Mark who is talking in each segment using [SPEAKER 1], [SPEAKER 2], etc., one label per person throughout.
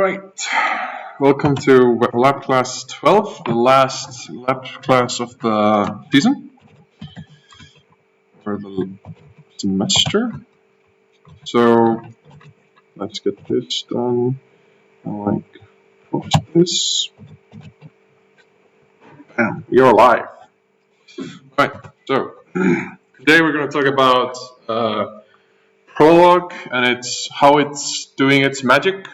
[SPEAKER 1] Alright, welcome to Labclass 12, the last lab class of the season, or the semester. So, let's get this done. I'll post this. Bam, you're alive. Alright, so, today we're going to talk about Prologue and how it's doing its magic.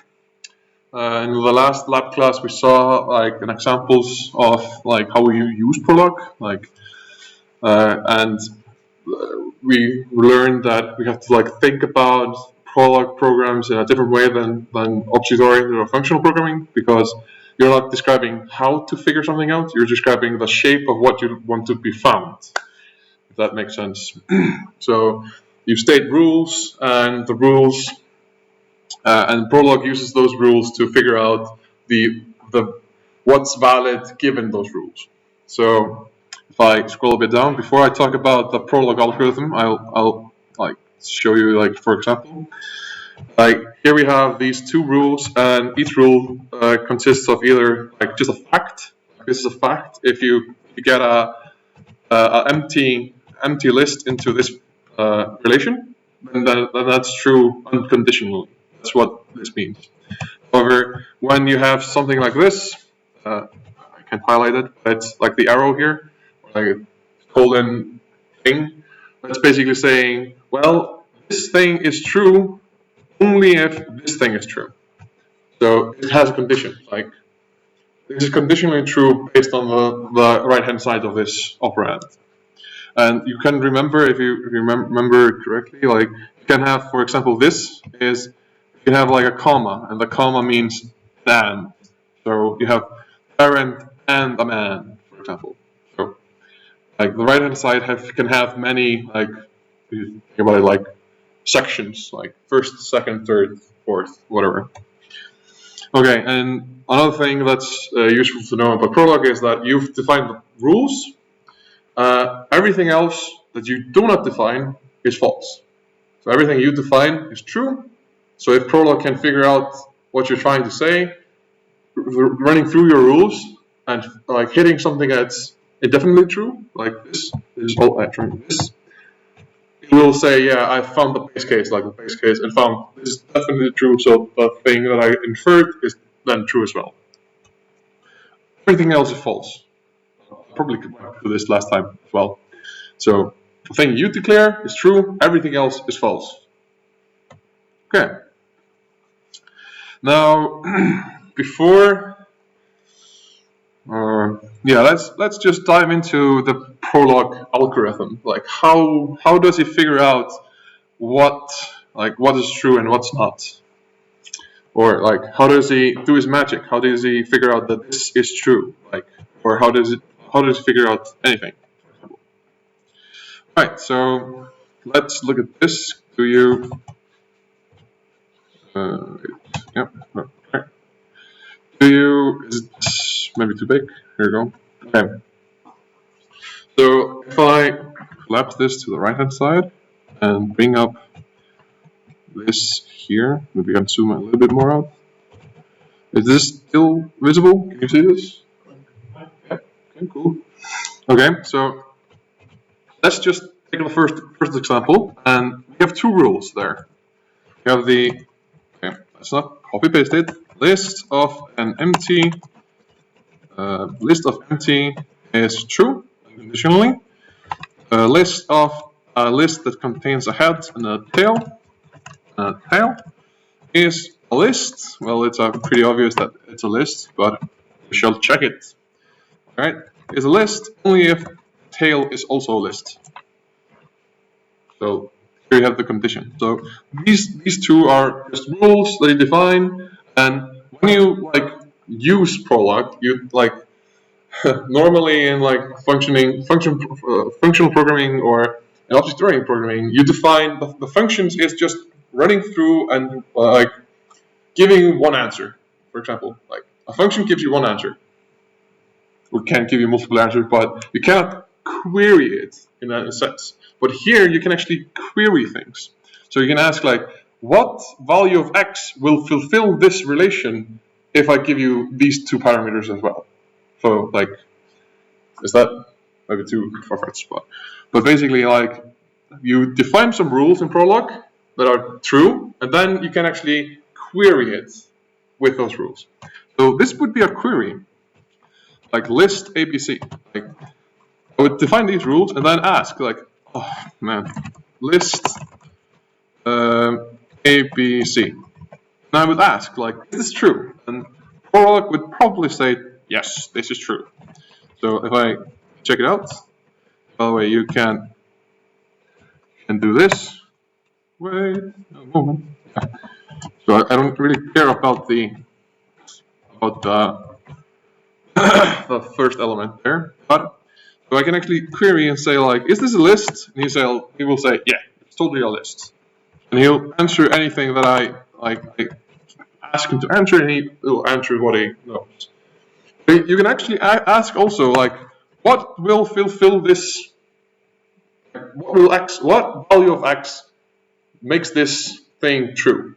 [SPEAKER 1] In the last lab class, we saw examples of how we use Prologue, and we learned that we have to think about Prologue programs in a different way than object-oriented or functional programming, because you're not describing how to figure something out, you're describing the shape of what you want to be found, if that makes sense. So you state rules, and the rules and Prologue uses those rules to figure out what's valid given those rules. So if I scroll a bit down, before I talk about the Prologue algorithm, I'll show you, for example, here we have these two rules, and each rule consists of either just a fact. This is a fact. If you get a empty list into this relation, then that's true unconditionally. That's what this means. However, when you have something like this, I can't highlight it, but it's like the arrow here, colon thing. That's basically saying, well, this thing is true only if this thing is true. So it has a condition. This is conditionally true based on the right-hand side of this operand. And you can remember, if you remember correctly, you can have, for example, you can have a comma, and the comma means and. So you have parent and a man, for example. So the right hand side can have many you think about it, sections, first, second, third, fourth, whatever. Okay, and another thing that's useful to know about Prologue is that you've defined the rules. Everything else that you do not define is false. So everything you define is true. So if Prologue can figure out what you're trying to say, running through your rules and hitting something that's indefinitely true, like this is all this, it will say, yeah, I found the base case, and found this is definitely true, so the thing that I inferred is then true as well. Everything else is false. I'll probably come back to this last time as well. So the thing you declare is true, everything else is false. Okay. Now, before, let's just dive into the Prologue algorithm. How does he figure out what is true and what's not? Or how does he do his magic? How does he figure out that this is true? Or how does he figure out anything? Right. So let's look at this. Is it maybe too big? Here we go. Okay. So if I collapse this to the right hand side and bring up this here, maybe I can zoom a little bit more out. Is this still visible? Can you see this? Okay, cool. Okay, so let's just take the first example, and we have two rules there. We have let's not copy paste it. List of empty is true conditionally. A list that contains a head and a tail. Is a list. Well, it's pretty obvious that it's a list, but we shall check it. Alright, is a list only if tail is also a list. So here you have the condition. So these two are just rules that you define, and when you use Prologue, you normally in functional programming or in object-oriented programming, you define the functions is just running through and giving one answer. For example, a function gives you one answer. We can't give you multiple answers, but you cannot query it in a sense. But here you can actually query things. So you can ask what value of x will fulfill this relation if I give you these two parameters as well. So like, is that maybe too far-fetched? But basically, like, you define some rules in Prologue that are true, and then you can actually query it with those rules. So this would be a query, like list ABC. Like, I would define these rules and then ask, like, oh man, list ABC. And I would ask, like, is this true? And Prologue would probably say, yes, this is true. So if I check it out, by the way, you can do this. Wait a moment. Yeah. So I don't really care about the the first element there, but so I can actually query and say, like, is this a list? And he will say, yeah, it's totally a list. And he'll answer anything that I ask him to answer, and he will answer what he knows. But you can actually ask also, like, what will fulfill this? What value of x makes this thing true?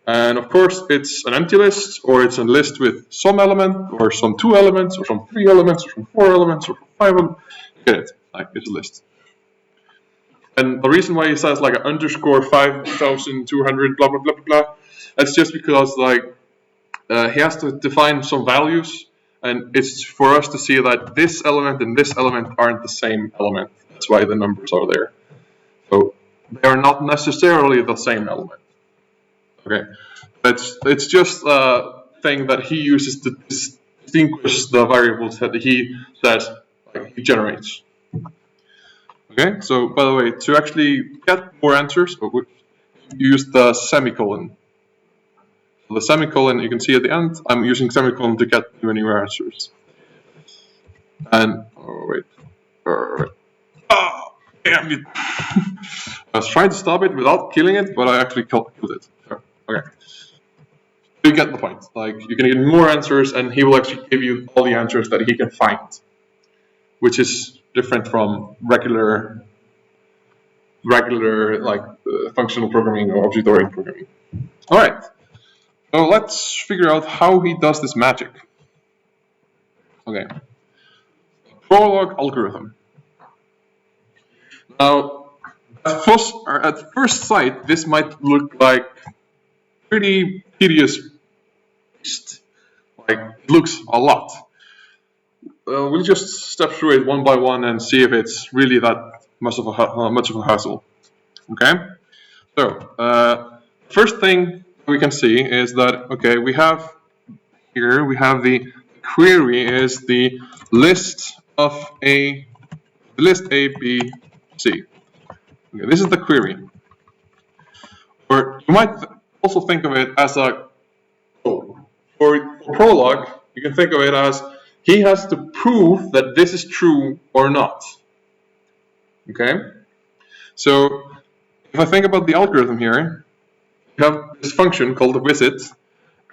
[SPEAKER 1] And of course, it's an empty list, or it's a list with some element, or some 2 elements, or some 3 elements, or some 4 elements, or 5 elements. You get it? Like, it's a list. And the reason why he says like an underscore 5,200 blah blah blah blah, that's just because like he has to define some values, and it's for us to see that this element and this element aren't the same element. That's why the numbers are there. So they are not necessarily the same element. Okay, it's just a thing that he uses to distinguish the variables that he says, like, he generates. Okay, so by the way, to actually get more answers, we use the semicolon. So the semicolon, you can see at the end, I'm using semicolon to get new answers. And damn it! I was trying to stop it without killing it, but I actually killed it. So, okay, you get the point. Like, you can get more answers, and he will actually give you all the answers that he can find, which is different from regular like functional programming or object-oriented programming. All right, so let's figure out how he does this magic. Okay, Prologue Algorithm. Now, at first sight, this might look like pretty tedious. Like, it looks a lot. We'll just step through it one by one and see if it's really that much of a hassle. Okay. So first thing we can see is that, okay, we have the query is the list of A B C. Okay, this is the query. Or you might also think of it as a goal. For Prologue, you can think of it as he has to prove that this is true or not. Okay? So if I think about the algorithm here, we have this function called the visit,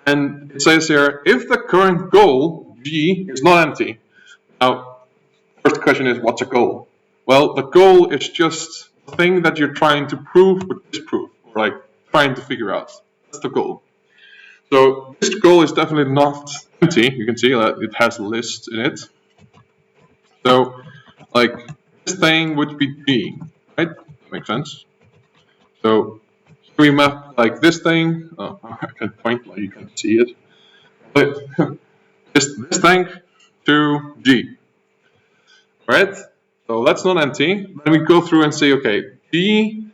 [SPEAKER 1] and it says here, if the current goal, G, is not empty. Now, first question is, what's a goal? Well, the goal is just the thing that you're trying to prove or disprove, or like trying to figure out. That's the goal. So this goal is definitely not empty. You can see that it has a list in it. So, like, this thing would be G, right? That makes sense. So we map like this thing. Oh, I can point like you can see it. But this thing to G, right? So that's not empty. Then we go through and say, okay, G1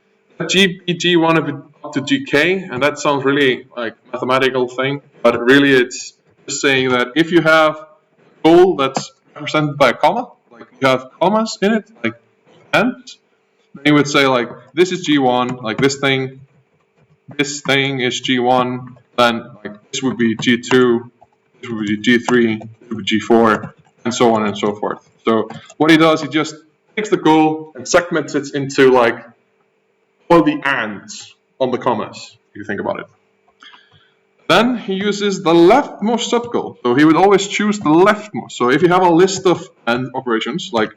[SPEAKER 1] up to GK, and that sounds really like mathematical thing, but really it's just saying that if you have a goal that's represented by a comma, like you have commas in it, like and, then you would say like this is G1, like this thing is G1, then like this would be G2, this would be G3, this would be G4, and so on and so forth. So what he does, he just takes the goal and segments it into like all the ands on the commas, if you think about it. Then he uses the leftmost subgoal. So he would always choose the leftmost. So if you have a list of AND operations, like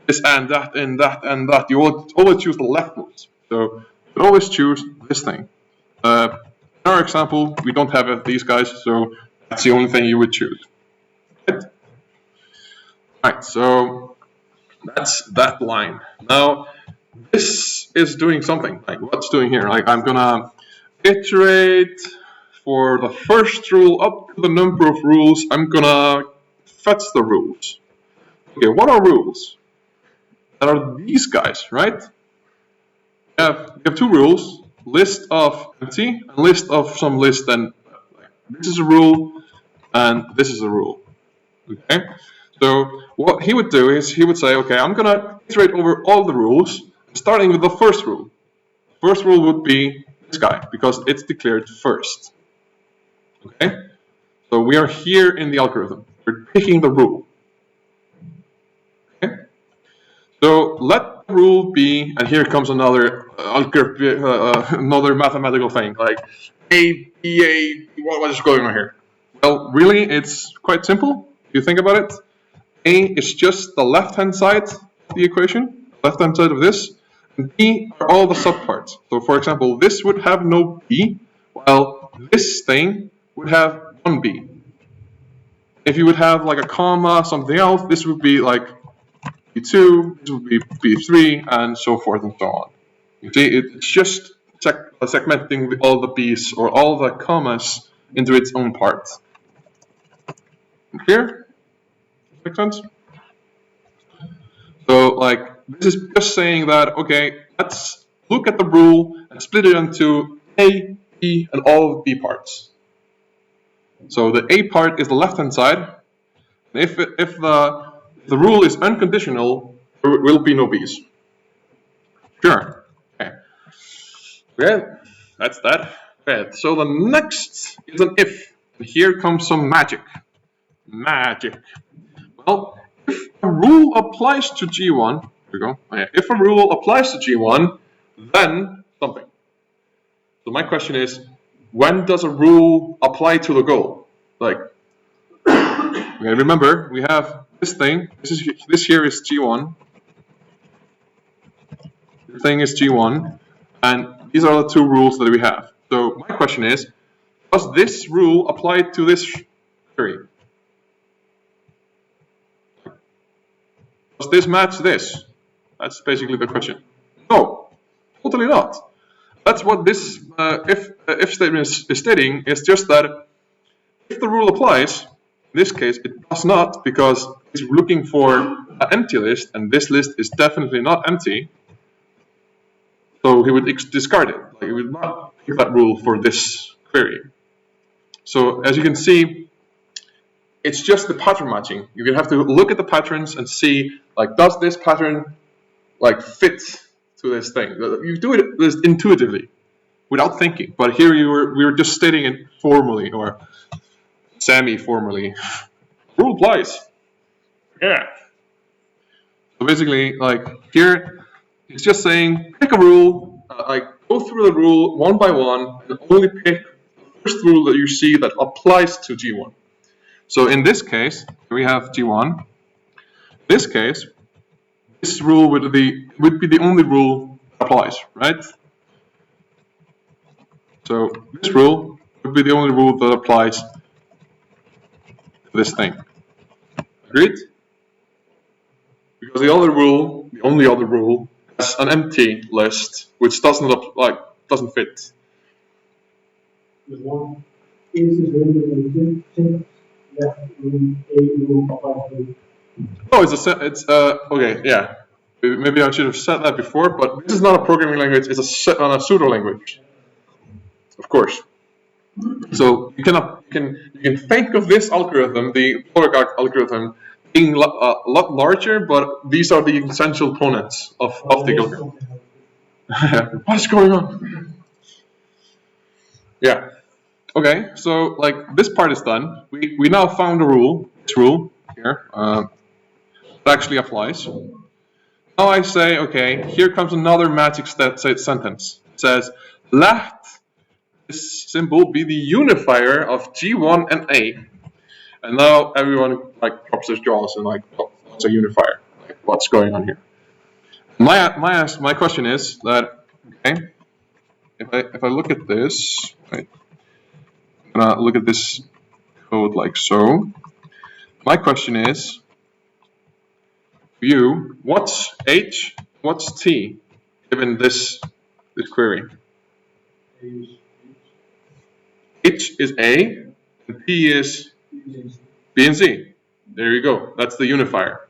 [SPEAKER 1] this and that, you will always choose the leftmost. So you always choose this thing. In our example, we don't have these guys, so that's the only thing you would choose. Right? Alright, so that's that line. Now, this is doing something. Like, what's doing here? Like, I'm gonna iterate for the first rule up to the number of rules. I'm gonna fetch the rules. Okay, what are rules? That are these guys, right? We have two rules: list of empty and list of some list. And this is a rule, and this is a rule. Okay. So what he would do is he would say, okay, I'm gonna iterate over all the rules, starting with the first rule. First rule would be this guy because it's declared first. Okay. So we are here in the algorithm. We're picking the rule. Okay. So let the rule be, and here comes another another mathematical thing, like A, B, A. What is going on here? Well, really, it's quite simple. If you think about it, A is just the left-hand side of the equation, left-hand side of this, and B are all the subparts. So, for example, this would have no B, while this thing would have one B. If you would have like a comma, something else, this would be like B2, this would be B3, and so forth and so on. You see, it's just segmenting all the B's or all the commas into its own part. Here? Make sense? So, like, this is just saying that, okay, let's look at the rule and split it into A, B, and all of the B parts. So the A part is the left-hand side. If the rule is unconditional, there will be no B's. Sure. Okay. Okay, that's that. Okay, so the next is an if. And here comes some magic. Magic. Well, if a rule applies to G1, here we go. Oh, yeah. If a rule applies to G1, then something. So my question is, when does a rule apply to the goal? Like, okay, remember, we have this thing. This here is G1. This thing is G1, and these are the two rules that we have. So my question is, does this rule apply to this query? Does this match this? That's basically the question. No, totally not. That's what this if statement is stating. It's just that if the rule applies, in this case it does not, because it's looking for an empty list, and this list is definitely not empty. So he would discard it. Like, he would not pick that rule for this query. So as you can see, it's just the pattern matching. You have to look at the patterns and see, like, does this pattern like fit to this thing? You do it intuitively, without thinking. But here we were just stating it formally or semi-formally. Rule applies. Yeah. So basically, like here, it's just saying pick a rule, like go through the rule one by one, and only pick the first rule that you see that applies to G1. So in this case, we have G1. In this case, this rule would be the only rule that applies, right? So this rule would be the only rule that applies to this thing. Agreed? Because the only other rule, has an empty list which doesn't fit. Oh, it's okay, yeah. Maybe I should have said that before, but this is not a programming language, it's a pseudo language. Of course. So you can think of this algorithm, the Prologue algorithm, being a lot larger, but these are the essential components of the algorithm. What is going on? Yeah. Okay, so like this part is done. We now found a rule, this rule here, that actually applies. Now I say, okay, here comes another magic sentence. It says, let this symbol be the unifier of G1 and A. And now everyone like drops their jaws and like, oh, what's a unifier? Like, what's going on here? My question is that, okay, if I look at this, right, I'm gonna look at this code like so. My question is, for you, what's H, what's T, given this query? H is A, and T is B and Z. There you go. That's the unifier.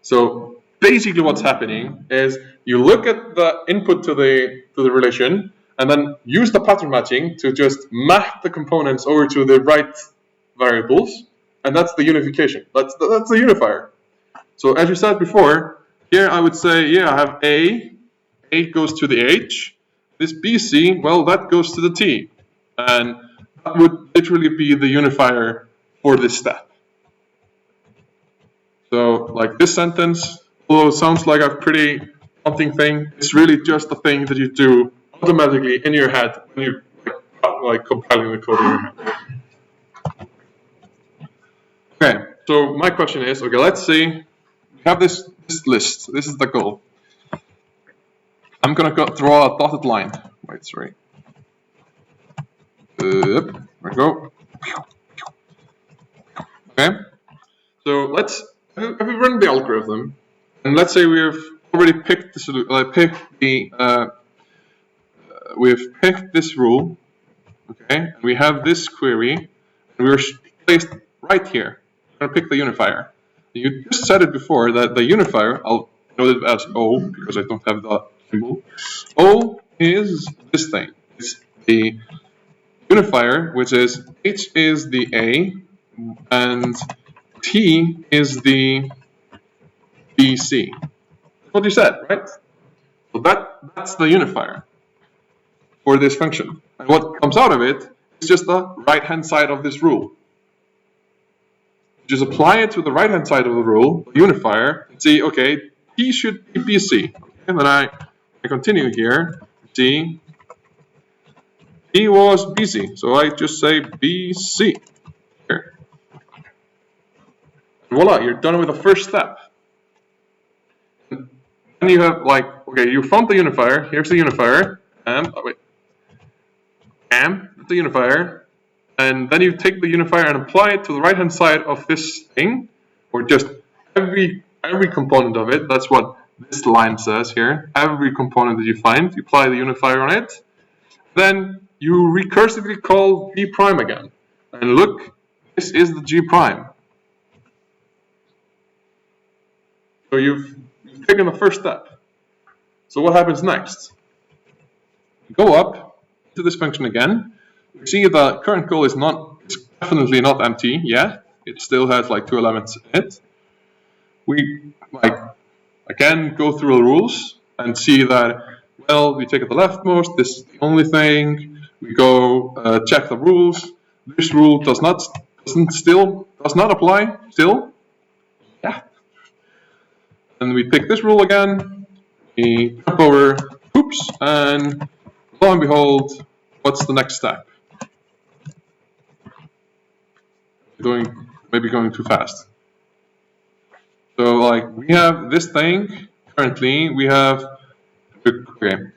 [SPEAKER 1] So basically, what's happening is you look at the input to the relation, and then use the pattern matching to just map the components over to the right variables, and that's the unification. That's the unifier. So as you said before, here I would say, yeah, I have A goes to the H. This BC, well, that goes to the T, and that would literally be the unifier for this step. So, like this sentence, although it sounds like a pretty daunting thing, it's really just a thing that you do automatically in your head when you're like compiling the code in your head. Okay, so my question is, okay, let's see, we have this list. This is the goal. I'm gonna draw a dotted line. Wait, sorry. There we go. Okay, so let's have we run the algorithm, and let's say we've already picked the solution. We've picked this rule. Okay, and we have this query, and we're placed right here. I'm gonna pick the unifier. You just said it before that the unifier, I'll note it as O because I don't have the symbol. O is this thing. It's the unifier, which is H is the A, and T is the BC. That's what you said, right? So that's the unifier for this function. And what comes out of it is just the right-hand side of this rule. Just apply it to the right-hand side of the rule, the unifier, and see, okay, T should be BC. Okay, and then I continue here. T was BC, so I just say BC here. And voila, you're done with the first step. And then you have like, okay, you found the unifier. Here's the unifier. The unifier. And then you take the unifier and apply it to the right-hand side of this thing, or just every component of it. That's what this line says here. Every component that you find, you apply the unifier on it. Then you recursively call G prime again. And look, this is the G prime. So you've taken the first step. So what happens next? You go up to this function again. We see the current goal is definitely not empty yet. It still has like 2 elements in it. We again go through the rules and see that, well, we take it the leftmost, this is the only thing. We go check the rules. This rule does not apply still. Yeah. And we pick this rule again. We jump over hoops, and lo and behold, what's the next step? Maybe going too fast. So like we have this thing currently. We have backtracking.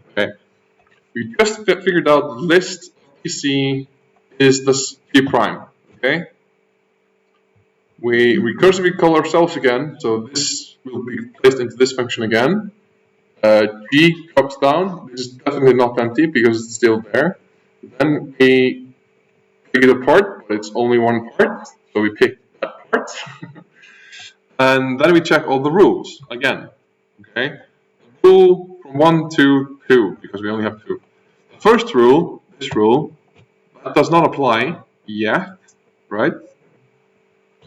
[SPEAKER 1] Okay, we just figured out the list BC is this G prime. Okay, we recursively call ourselves again, so this will be placed into this function again. G drops down. This is definitely not empty because it's still there. Then we pick it apart, but it's only one part, so we pick that part. And then we check all the rules again. Okay, rule from 1 to 2, because we only have 2. The first rule, this rule, that does not apply yet, right?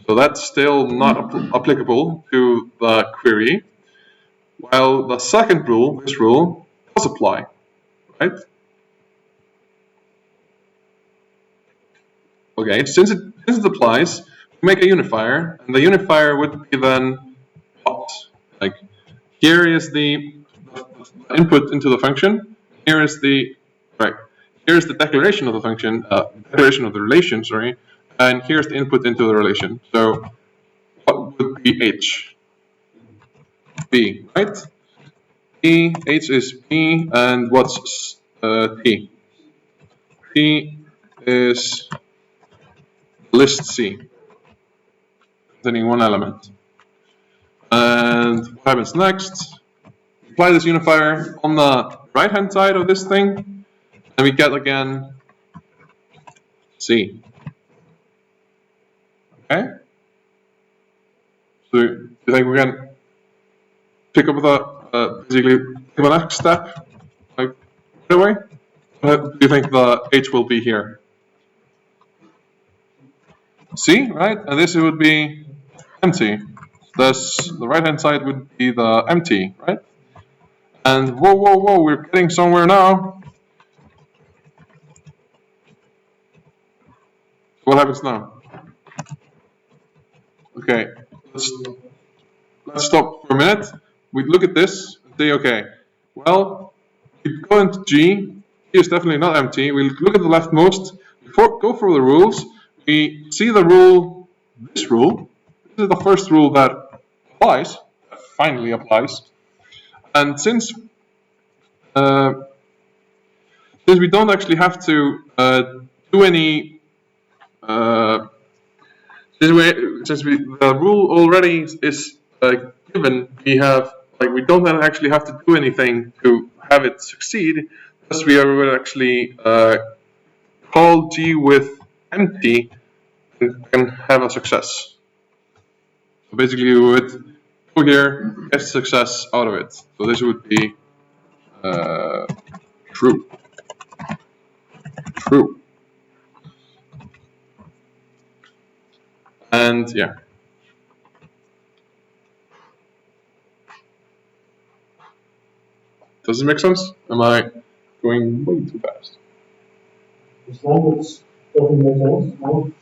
[SPEAKER 1] So that's still not applicable to the query. While the second rule, this rule, does apply, right? Okay, since it applies, we make a unifier, and the unifier would be then what? Like, here is the input into the function. Here is the Here's the declaration of the function, declaration of the relation. Sorry, and here's the input into the relation. So, what would be H? B, right? B, H is B, and what's T? T is list C, containing one element. And what happens next? We apply this unifier on the right-hand side of this thing, and we get again C. Okay? So you think we can pick up the basically the next step, like right away? What do you think the H will be here? C, right? And this would be empty. Thus, the right-hand side would be the empty, right? And whoa, whoa, whoa, we're getting somewhere now. What happens now? Okay, let's stop for a minute. We look at this and say, okay, well, we go into G. G is definitely not empty. We look at the leftmost. Before go through the rules. We see the rule. This rule. This is the first rule that applies. That finally applies. And since we don't actually have to do any. Since the rule already is given, we don't actually have to do anything to have it succeed. Thus, we will actually call G with empty and can have a success. So basically, we would go here, get success out of it. So this would be true. True. And yeah. Does it make sense? Am I going way too fast?
[SPEAKER 2] This language doesn't make sense, no?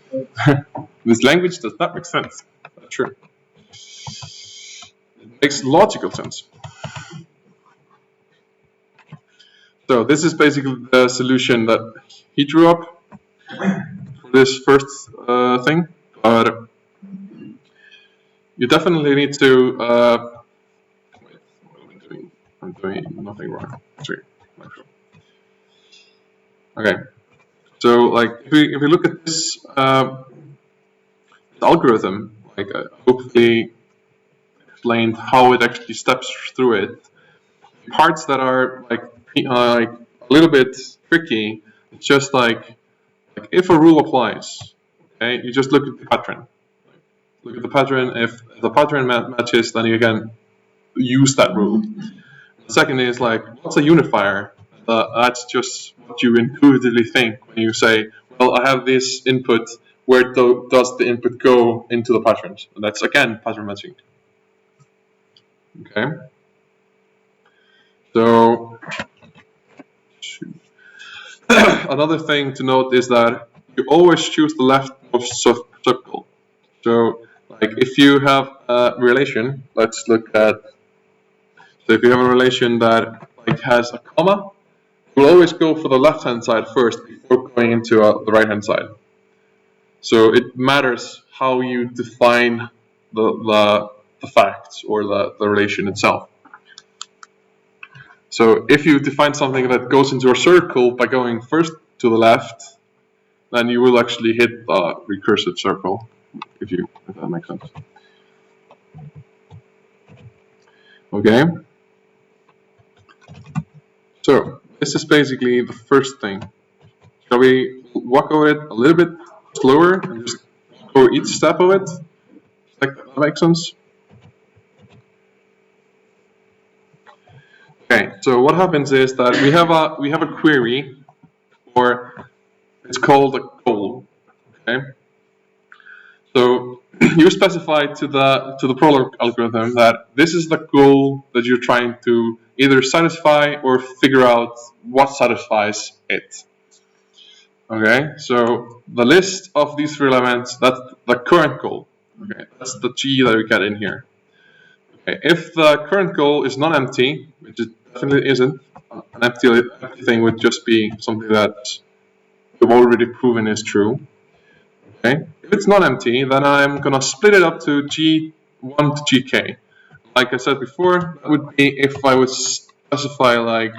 [SPEAKER 1] This language does not make sense. That's true. It makes logical sense. So this is basically the solution that he drew up for this first thing. But you definitely need to. Wait, what am I doing? I'm doing nothing wrong. Sorry. Okay. So, like, if we look at this algorithm, like, hopefully explained how it actually steps through it. Parts that are like a little bit tricky. It's just like if a rule applies, okay, you just look at the pattern. Look at the pattern. If the pattern matches, then you can use that rule. The second is like, what's a unifier? That's just what you intuitively think when you say, well, I have this input. Where does the input go into the patterns? And that's again pattern matching. Okay. So another thing to note is that you always choose the leftmost circle. So, like, if you have a relation, let's look at. So, if you have a relation that like has a comma, you'll always go for the left-hand side first before going into the right-hand side. So it matters how you define the facts or the relation itself. So if you define something that goes into a circle by going first to the left, then you will actually hit the recursive circle, if that makes sense. Okay. So this is basically the first thing. Shall we walk over it a little bit slower and just go each step of it? Like that makes sense? Okay, so what happens is that we have a query, or it's called a goal. Okay. So you specify to the Prologue algorithm that this is the goal that you're trying to either satisfy or figure out what satisfies it. Okay, so the list of these three elements, that's the current goal. Okay, that's the G that we get in here. Okay, if the current goal is not empty, which it definitely isn't, an empty thing would just be something that we've already proven is true. Okay, if it's not empty, then I'm gonna split it up to G1 to GK. Like I said before, that would be if I was specify like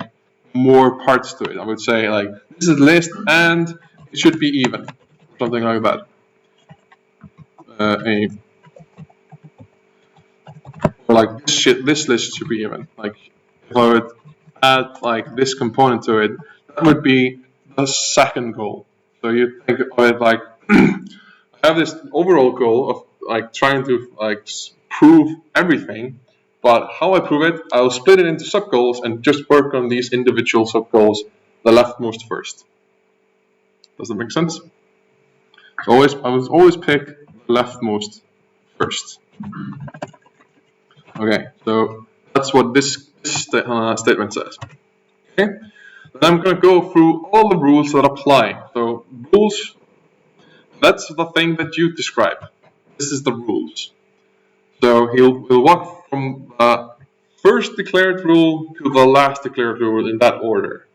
[SPEAKER 1] more parts to it. I would say like this is list and it should be even, something like that. Or like this list should be even. Like if I would add like this component to it, that would be the second goal. So you think of it like I have this overall goal of like trying to like prove everything, but how I prove it, I'll split it into sub goals and just work on these individual sub goals, the leftmost first. Does that make sense? I would always pick the leftmost first. Okay, so that's what this statement says. Okay, then I'm going to go through all the rules that apply. So rules, that's the thing that you describe. This is the rules. So he'll walk from the first declared rule to the last declared rule in that order.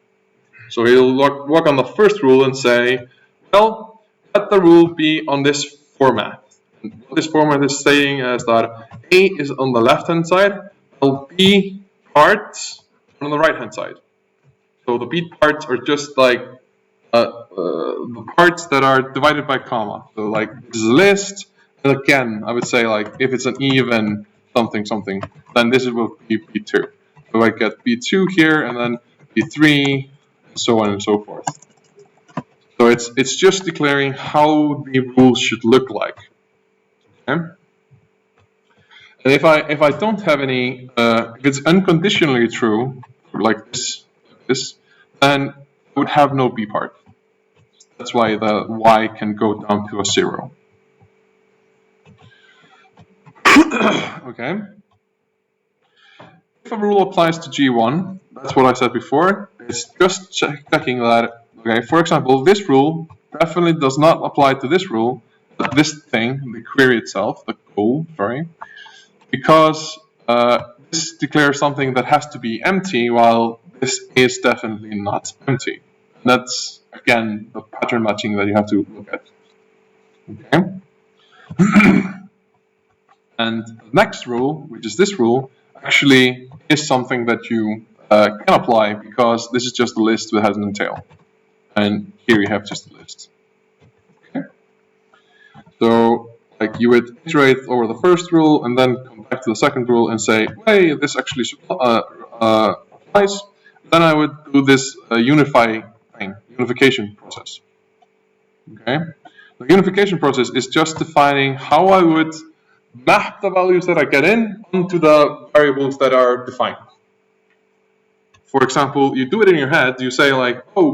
[SPEAKER 1] So he'll walk on the first rule and say, well, let the rule be on this format. And what this format is saying is that A is on the left-hand side, while B parts are on the right-hand side. So the B parts are just like the parts that are divided by comma. So like this is a list, and again, I would say like if it's an even something something, then this will be B2. So I get B2 here, and then B3, and so on and so forth. So it's just declaring how the rules should look like. Okay? And if I don't have any, if it's unconditionally true, like this, then I would have no B part. That's why the y can go down to a 0. Okay. If a rule applies to G1, that's what I said before. It's just checking that. Okay. For example, this rule definitely does not apply to this rule, this thing, the query itself, the goal. Sorry, because this declares something that has to be empty, while this is definitely not empty. And that's again the pattern matching that you have to look at. Okay. And the next rule, which is this rule, actually is something that you can apply because this is just a list that has an tail. And here you have just a list. Okay. So like you would iterate over the first rule and then come back to the second rule and say, hey, this actually applies. Then I would do this unification process. Okay. The unification process is just defining how I would map the values that I get in onto the variables that are defined. For example, you do it in your head, you say like, oh,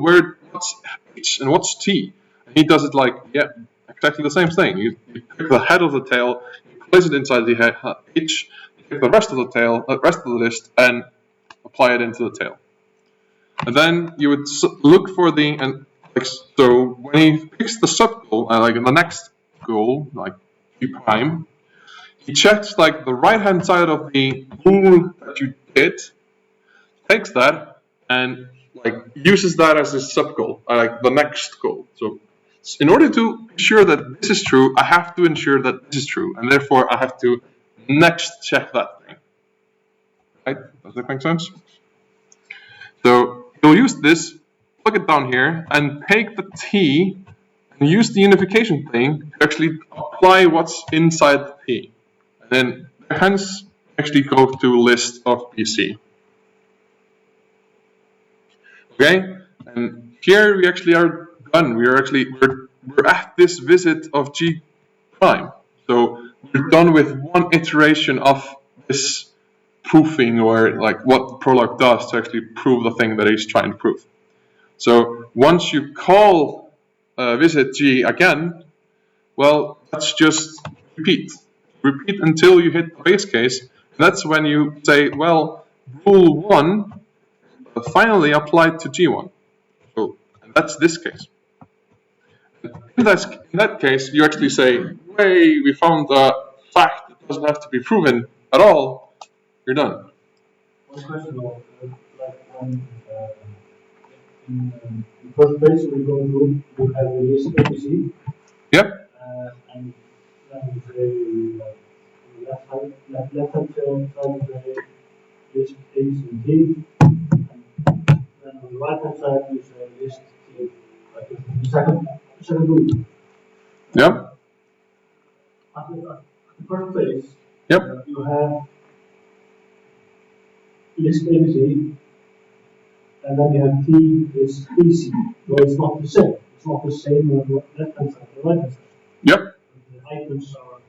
[SPEAKER 1] what's H and what's T? And he does it like, yeah, exactly the same thing. You pick the head of the tail, you place it inside the head H, you pick the rest of the tail, rest of the list, and apply it into the tail. And then you would look for so when he picks the sub goal, like in the next goal, like G prime, he checks like the right hand side of the rule that you did, takes that and like uses that as his sub goal, like the next goal. So in order to ensure that this is true, I have to ensure that this is true, and therefore I have to next check that thing. Right? Does that make sense? So you'll use this, plug it down here, and take the T and use the unification thing to actually apply what's inside the T. And then hence actually go to list of BC. Okay, and here we actually are done. We're at this visit of G prime. So we're done with one iteration of this proofing, or like what Prologue does to actually prove the thing that he's trying to prove. So once you call visit G again, well, that's just repeat until you hit the base case. And that's when you say, well, rule 1 finally applied to G1. So and that's this case. In that case, you actually say, hey, we found a fact that doesn't have to be proven at all. You're done.
[SPEAKER 2] One question though, like when in the first page we go through, you have a list ABC.
[SPEAKER 1] Yep.
[SPEAKER 2] And then you say left hand side of the list A's and T, and on the right hand side is a list T, like the second group.
[SPEAKER 1] Yep.
[SPEAKER 2] At the first place,
[SPEAKER 1] Yep.
[SPEAKER 2] you have list ABC, and then you have T is BC. So it's not the same. It's not the same on the left hand side and the right hand side.
[SPEAKER 1] Yep.
[SPEAKER 2] The items are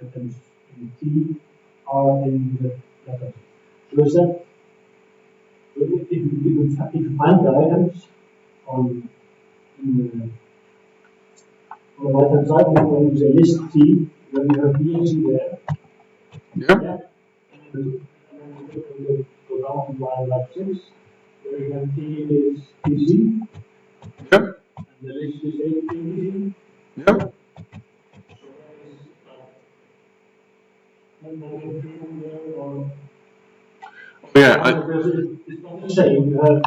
[SPEAKER 2] items in T are in the left hand side. So is that if you find the items on the right hand side, when you say list T, then you have BC there.
[SPEAKER 1] Yep.
[SPEAKER 2] Yeah. And then you go down to line like 6, where you have T is PC,
[SPEAKER 1] Yep.
[SPEAKER 2] and the list is ABC.
[SPEAKER 1] Yep.
[SPEAKER 2] So that is not true there, or
[SPEAKER 1] Yeah.
[SPEAKER 2] because it's not the same. You have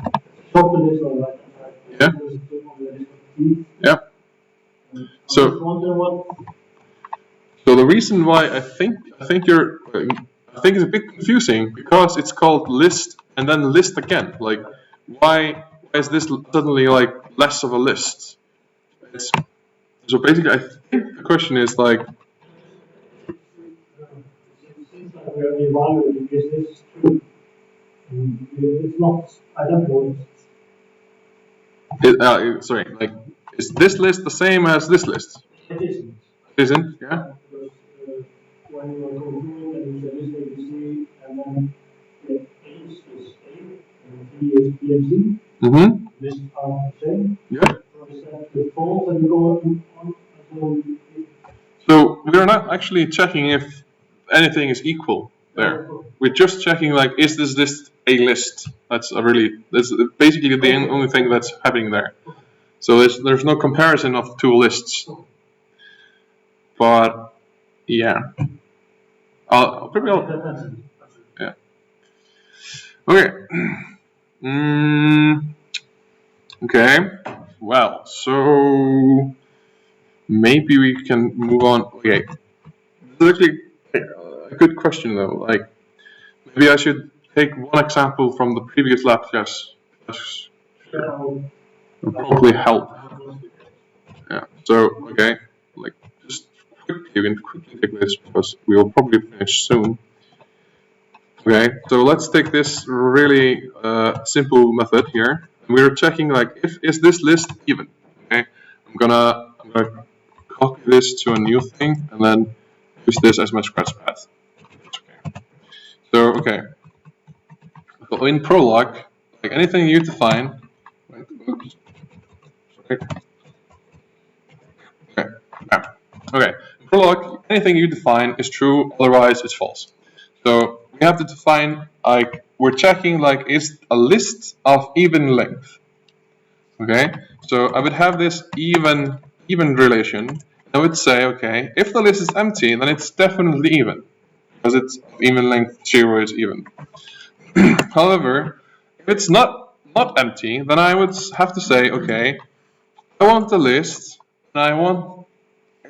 [SPEAKER 2] shorter list on the right hand side.
[SPEAKER 1] Yeah.
[SPEAKER 2] There's a true on the list of T.
[SPEAKER 1] Yep.
[SPEAKER 2] I'm
[SPEAKER 1] So-
[SPEAKER 2] just wondering what.
[SPEAKER 1] So the reason why I think it's a bit confusing because it's called list and then list again. Like, why is this suddenly like less of a list? So basically, I think the question is like,
[SPEAKER 2] It seems like we are evaluating is this true? And it's not identical.
[SPEAKER 1] sorry, like, is this list the same as this list?
[SPEAKER 2] It isn't.
[SPEAKER 1] Isn't? Yeah.
[SPEAKER 2] Because when you are going through it and you say list ABC, and then the H is A, and T is B and C,
[SPEAKER 1] Mm-hmm.
[SPEAKER 2] lists are the same.
[SPEAKER 1] Yeah.
[SPEAKER 2] So is that the false and you go on until
[SPEAKER 1] So we're not actually checking if anything is equal there. We're just checking like, is this list a list? That's basically the only thing that's happening there. So there's no comparison of two lists. But yeah, I'll yeah. Okay. Okay. Well, so maybe we can move on. Okay. This is actually a good question though. Like, maybe I should take one example from the previous lab class. Will probably help. Yeah. So okay, like just quickly, you can quickly take this because we will probably finish soon. Okay, so let's take this really simple method here. We're checking like, is this list even? Okay, I'm gonna copy this to a new thing and then use this as my scratch pad. Okay. So okay, so in Prologue, like anything you define. Oops. Sorry. Okay. Okay. In Prologue, anything you define is true, otherwise it's false. So we have to define, like, we're checking like, is a list of even length. Okay, so I would have this even relation. I would say, okay, if the list is empty, then it's definitely even, because it's even length 0 is even. However, if it's not empty, then I would have to say, okay, I want the list, and I want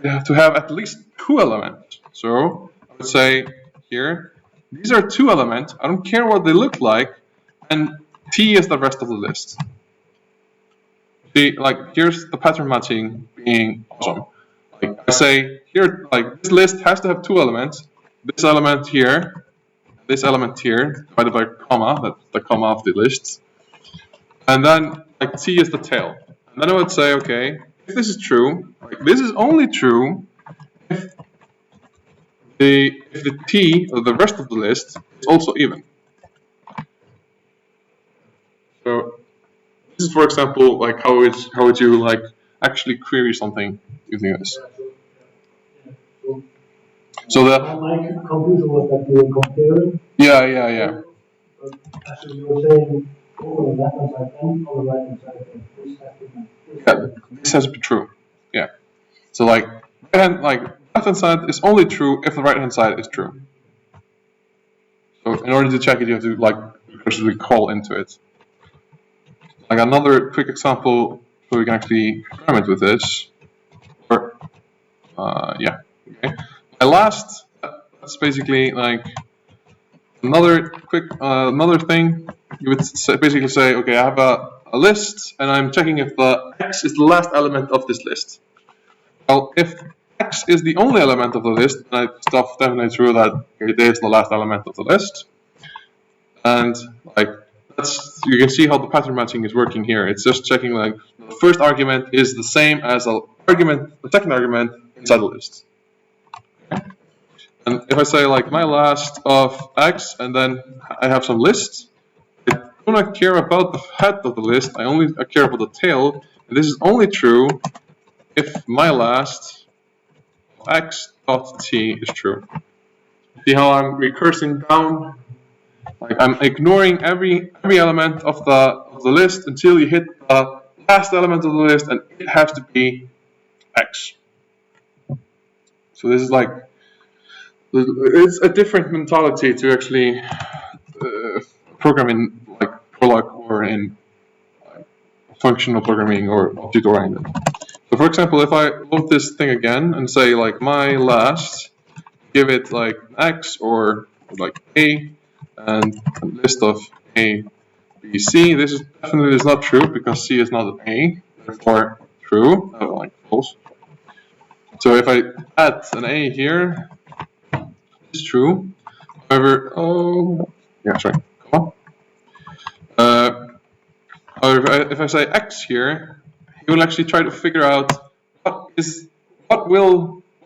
[SPEAKER 1] to have at least 2 elements. So I would say here, these are 2 elements. I don't care what they look like, and T is the rest of the list. See, like, here's the pattern matching being awesome. Like, I say here, like, this list has to have 2 elements. This element here, divided by comma. That's the comma of the list. And then, like, T is the tail. And then I would say, okay, if this is true, like, this is only true if the T, or the rest of the list, is also even. So this is, for example, like how would you like actually query something using this? So the
[SPEAKER 2] my confusion was that you were comparing.
[SPEAKER 1] yeah.
[SPEAKER 2] But actually, you were saying on the left hand side and on the right hand side, this has to be.
[SPEAKER 1] Yeah, this has to be true. Yeah. So like left hand side is only true if the right hand side is true. So in order to check it, you have to like actually call into it. Like another quick example, so we can actually experiment with this. Or yeah. Okay. My last. That's basically like another thing. you would basically say, okay, I have a list, and I'm checking if the X is the last element of this list. Well, if X is the only element of the list, then it's definitely true that it is the last element of the list. And like you can see how the pattern matching is working here. It's just checking like the first argument is the same as the second argument inside the list. And if I say like my last of X, and then I have some lists, I do not care about the head of the list. I only care about the tail. And this is only true if my last of X dot T is true. See how I'm recursing down? Like I'm ignoring every element of the list until you hit the last element of the list, and it has to be X. So this is like, it's a different mentality to actually program in like Prologue or in functional programming or object-oriented. So for example, if I load this thing again and say like my last, give it like X or like A, and a list of A, B, C. This is definitely not true because C is not an A, therefore true, like false. So if I add an A here, it's true. However, sorry. However, if I say X here, he will actually try to figure out what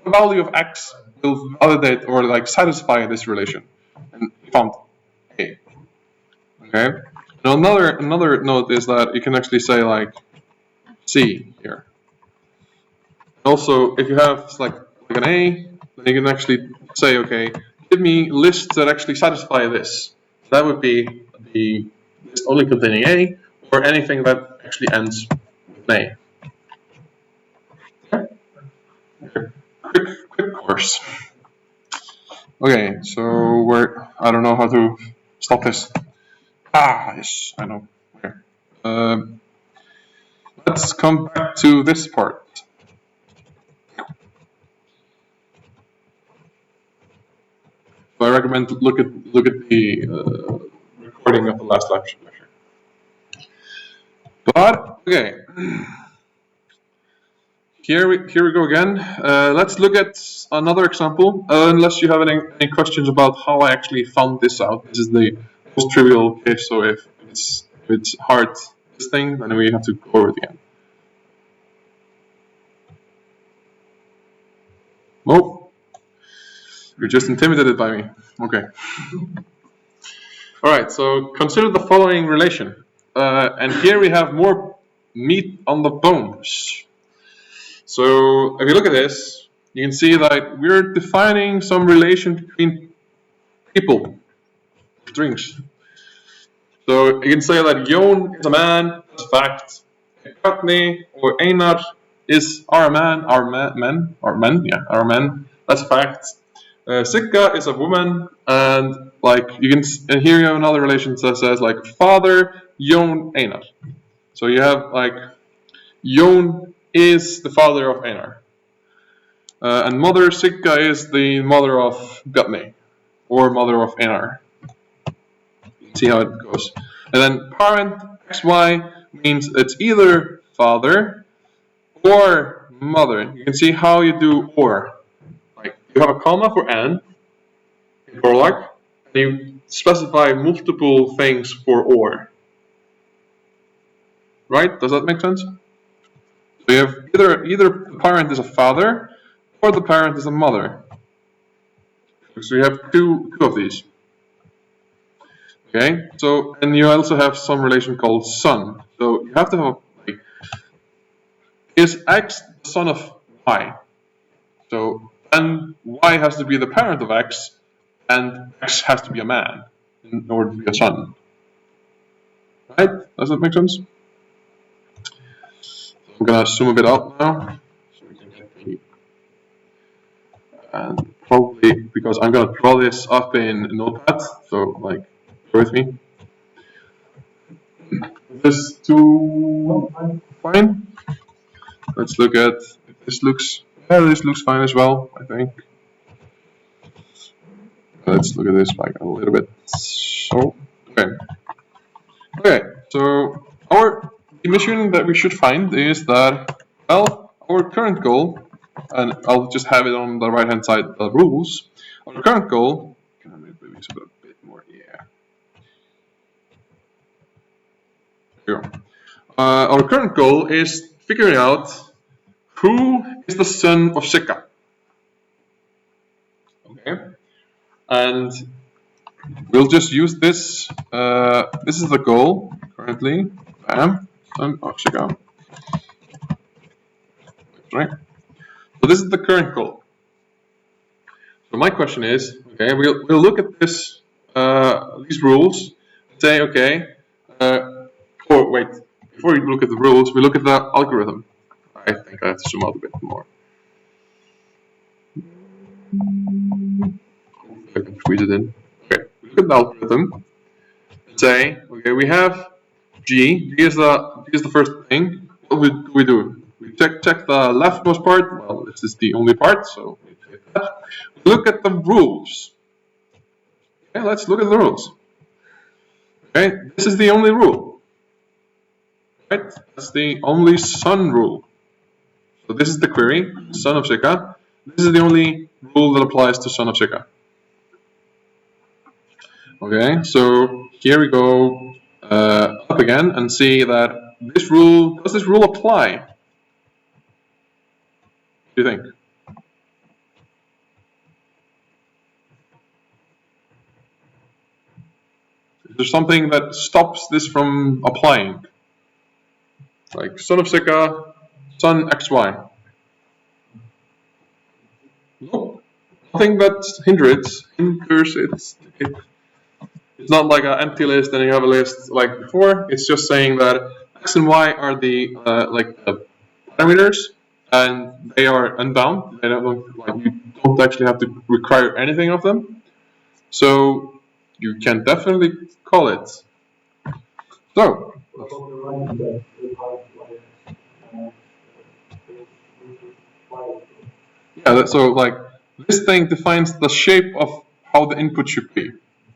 [SPEAKER 1] value of X will validate or like satisfy this relation, and he found A. Okay. Now another note is that you can actually say like C here. Also, if you have like an A, then you can actually say, okay, give me lists that actually satisfy this. That would be the list only containing A, or anything that actually ends with an A. Okay. Quick course. Okay, so I don't know how to stop this. Yes, I know. Okay. Let's come back to this part. So I recommend look at the recording of the last lecture. But okay, here we go again. Let's look at another example. Unless you have any questions about how I actually found this out. This is the most trivial case. So if it's hard this thing, then we have to go over it again. Oh, you're just intimidated by me. Okay. All right. So consider the following relation, and here we have more meat on the bones. So if you look at this, you can see that we're defining some relation between people, strings. So you can say that Jon is a man, that's a fact. Katni or Einar are men, that's a fact. Sikka is a woman, and like and here you have another relation that says like father Jon Einar. So you have like Jon is the father of Einar, and mother Sikka is the mother of Gutney, or mother of Einar. See how it goes. And then parent XY means it's either father or mother. You can see how you do or. Like you have a comma for n in Prologue, and you specify multiple things for or. Right? Does that make sense? So you have either the parent is a father or the parent is a mother. So you have two of these. Okay, so and you also have some relation called son. So you have to have like, is X the son of Y? So then Y has to be the parent of X, and X has to be a man in order to be a son. Right? Does that make sense? I'm gonna zoom a bit out now, so we can get the, and probably because I'm gonna draw this up in Notepad, so like bear with me. This too fine. Let's look at if this looks. Yeah, this looks fine as well, I think. Let's look at this like a little bit. So okay. Okay, so the mission that we should find is that, well, our current goal, and I'll just have it on the right hand side, the rules. Our current goal, can I maybe use a bit more? Yeah. There you go. Our current goal is figuring out who is the son of Sika. Okay, and we'll just use this. This is the goal currently. Bam, son of Sika. Right. So this is the current goal. So my question is, okay, we'll look at this these rules, say, okay, or wait, before we look at the rules, we look at the algorithm. I think I have to zoom out a bit more. I can squeeze it in. Okay, we look at the algorithm. Say, okay, we have G. G is the first thing. What do we do? We check the leftmost part. Well, this is the only part, so we check that. We look at the rules. Okay, let's look at the rules. Okay, this is the only rule. Right? That's the only son rule. So this is the query, son of Sika. This is the only rule that applies to son of Sika. Okay, so here we go up again and see that this rule, does this rule apply? What do you think? Is there something that stops this from applying? Like son of Sika, son xy. Nope. Nothing that hinders it. It's not like an empty list and you have a list like before. It's just saying that x and y are the parameters, and they are unbound. They don't, like, you don't actually have to require anything of them. So you can definitely call it. So yeah, so like this thing defines the shape of how the input should be.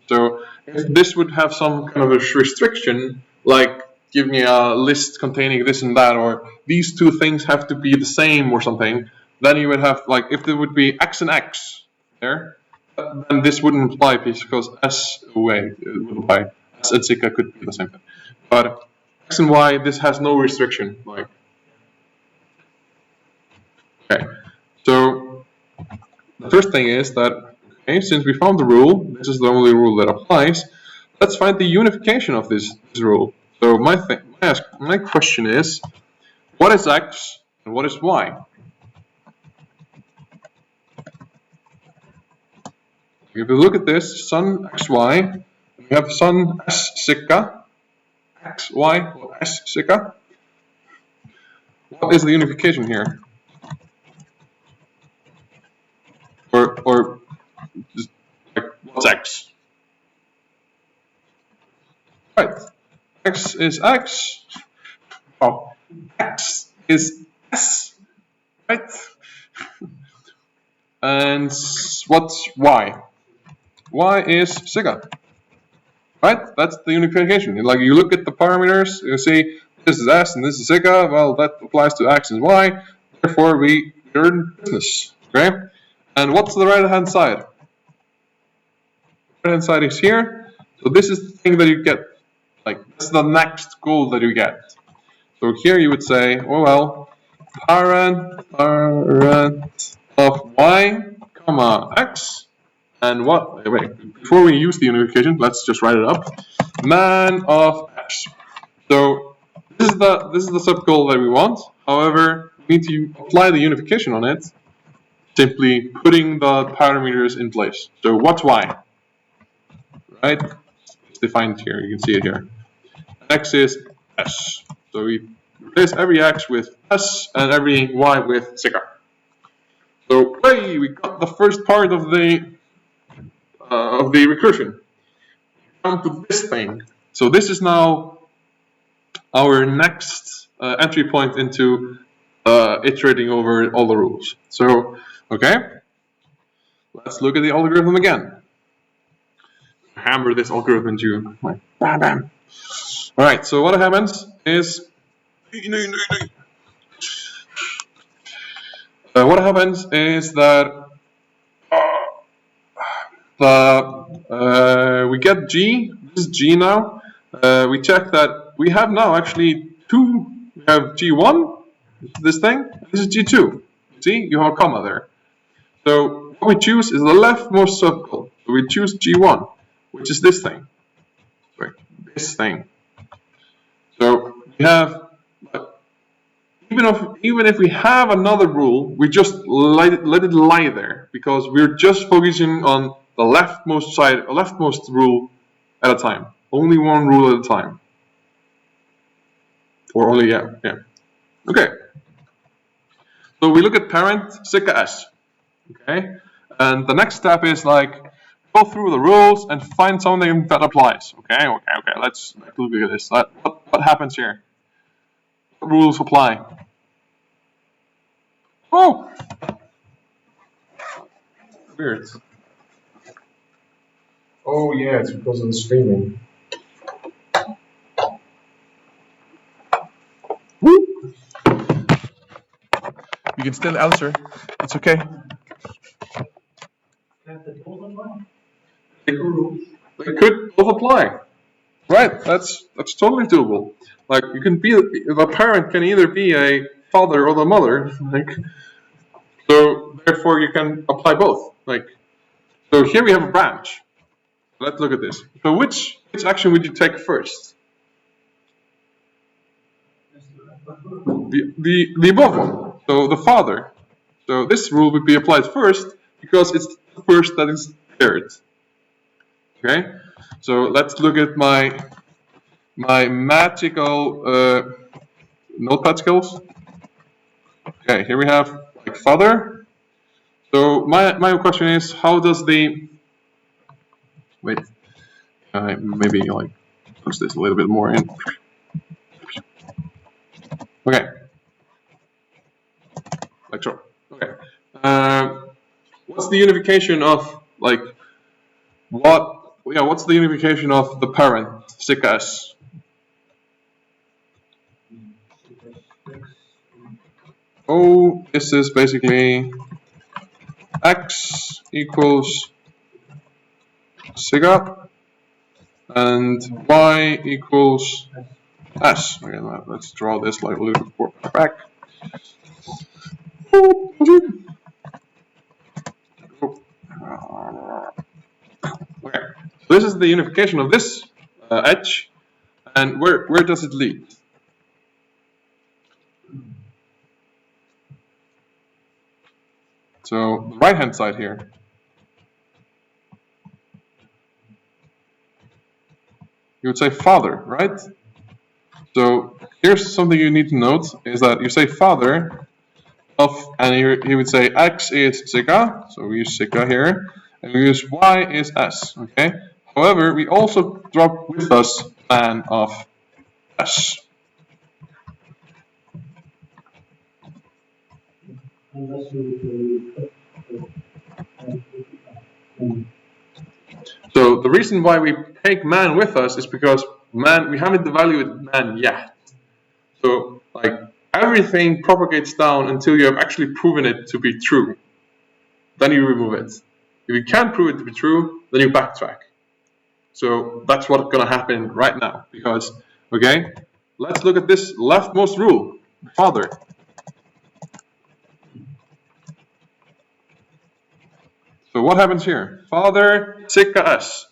[SPEAKER 1] So if this would have some kind of a restriction, like give me a list containing this and that, or these two things have to be the same or something, then you would have, like, if there would be x and x there, then this wouldn't apply because s away it would apply. S and Sika could be the same thing. But x and y, this has no restriction. Like, okay, so the first thing is that, okay, since we found the rule, this is the only rule that applies, let's find the unification of this rule. So my question is, what is x and what is y? If you look at this, son xy, we have son s Sika, xy or s Sika. What is the unification here? Or just like, what's x? Right, x is x. Oh, x is s, right? And what's y? Y is Sika, right? That's the unification. Like, you look at the parameters, you see this is s and this is Sika. Well, that applies to x and y. Therefore, we're in business. Okay. And what's the right hand side? Right hand side is here. So this is the thing that you get. Like, this is the next goal that you get. So here you would say, oh well, parent of y, comma x, and what? Wait, before we use the unification, let's just write it up. Man of x. So this is the sub goal that we want. However, we need to apply the unification on it, simply putting the parameters in place. So what's y? Right? It's defined here. You can see it here. X is s. So we replace every x with s and every y with Sika. So hey, we got the first part of the recursion. Come to this thing. So this is now our next entry point into iterating over all the rules. So, okay, let's look at the algorithm again. Hammer this algorithm into like bam bam. All right, so what happens is that we get G. This is G now. We check that we have now actually two. We have G1, this thing. This is G2. See, you have a comma there. So what we choose is the leftmost circle. So we choose G1, which is this thing. Sorry, this thing. So we have, even if we have another rule, we just let it lie there because we're just focusing on the leftmost rule at a time. Only one rule at a time. Or only, yeah. Okay. So we look at parent sigma s. Okay. And the next step is like go through the rules and find something that applies. Okay. Let's look at this. What happens here? What rules apply? Oh, weird. Oh yeah, it's because of the streaming. Woo. You can still answer. It's okay. They could both apply. Right, that's totally doable. Like you can be the parent can either be a father or the mother. Like so therefore you can apply both. Like so here we have a branch. Let's look at this. So which action would you take first? The above one. So the father. So this rule would be applied first because it's the first that is paired. Okay? So let's look at my magical notepad skills. Okay, here we have like father. So my question is, how does the maybe like push this a little bit more in. Okay. Like sure. Okay. What's the unification of like what's the unification of the parent sigma s? Oh, this is basically x equals sigma and y equals s. Okay, let's draw this like a little bit back. Okay, so this is the unification of this edge, and where does it lead? So the right hand side here. You would say father, right? So here's something you need to note is that you say father of, and he would say x is sigma, so we use sigma here, and we use y is s, okay? However, we also drop with us man of s. So the reason why we take man with us is because man, we haven't evaluated man yet. So like everything propagates down until you have actually proven it to be true. Then you remove it. If you can't prove it to be true, then you backtrack. So that's what's gonna happen right now. Because okay, let's look at this leftmost rule, father. So what happens here? Father sigma s.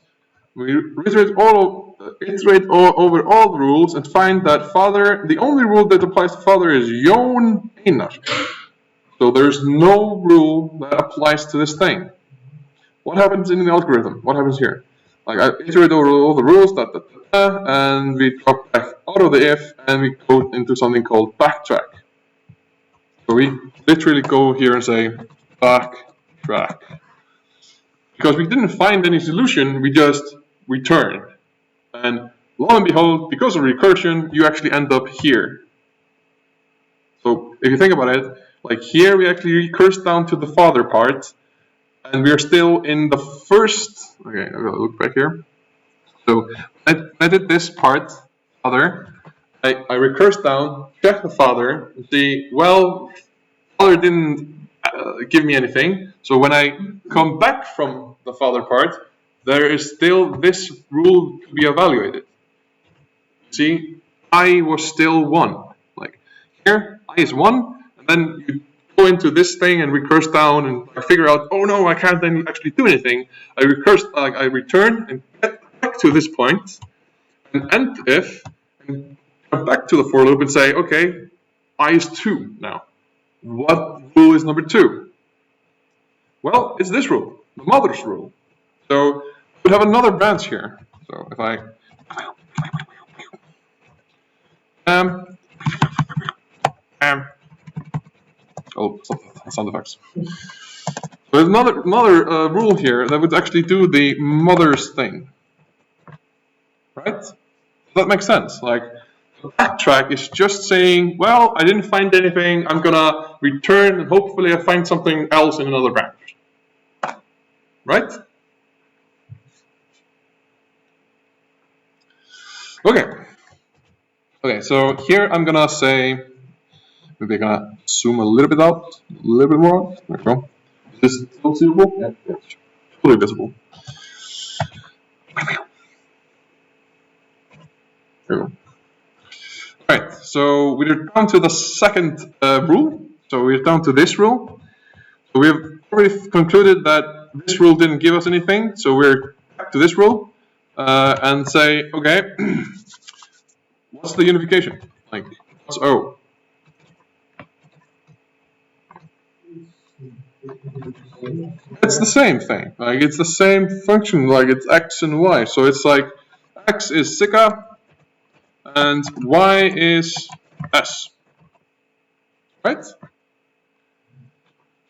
[SPEAKER 1] We iterate over all the rules and find that father, the only rule that applies to father is Jón Einar. So there's no rule that applies to this thing. What happens in the algorithm? What happens here? Like I iterate over all the rules, and we drop back out of the if, and we go into something called backtrack. So we literally go here and say backtrack. Because we didn't find any solution, we just returned. And lo and behold, because of recursion, you actually end up here. So if you think about it, like here we actually recurse down to the father part, and we are still in the first. Okay, I'm gonna look back here. So I did this part father. I recurse down, check the father, and see, well, father didn't give me anything. So when I come back from the father part, there is still this rule to be evaluated. See, I was still 1. Like here, I is 1, and then you go into this thing and recurse down and figure out, oh no, I can't then actually do anything. I return and get back to this point and end if and come back to the for loop and say, okay, I is 2 now. What rule is number 2? Well, it's this rule, the mother's rule. So we have another branch here. So if I sound effects. So there's another rule here that would actually do the mother's thing, right? Does that make sense? Like the backtrack is just saying, well, I didn't find anything. I'm gonna return and hopefully I find something else in another branch, right? Okay. So here I'm gonna say, maybe I'm gonna zoom a little bit out, a little bit more. There we go. Is this still visible? Yeah, it's totally visible. There we go. Alright, so we're down to the second rule. So we're down to this rule. So we've already concluded that this rule didn't give us anything. So we're back to this rule and say, okay, what's the unification? Like, what's O? It's the same thing. Like it's the same function. Like it's x and y. So it's like x is sigma and y is s. Right?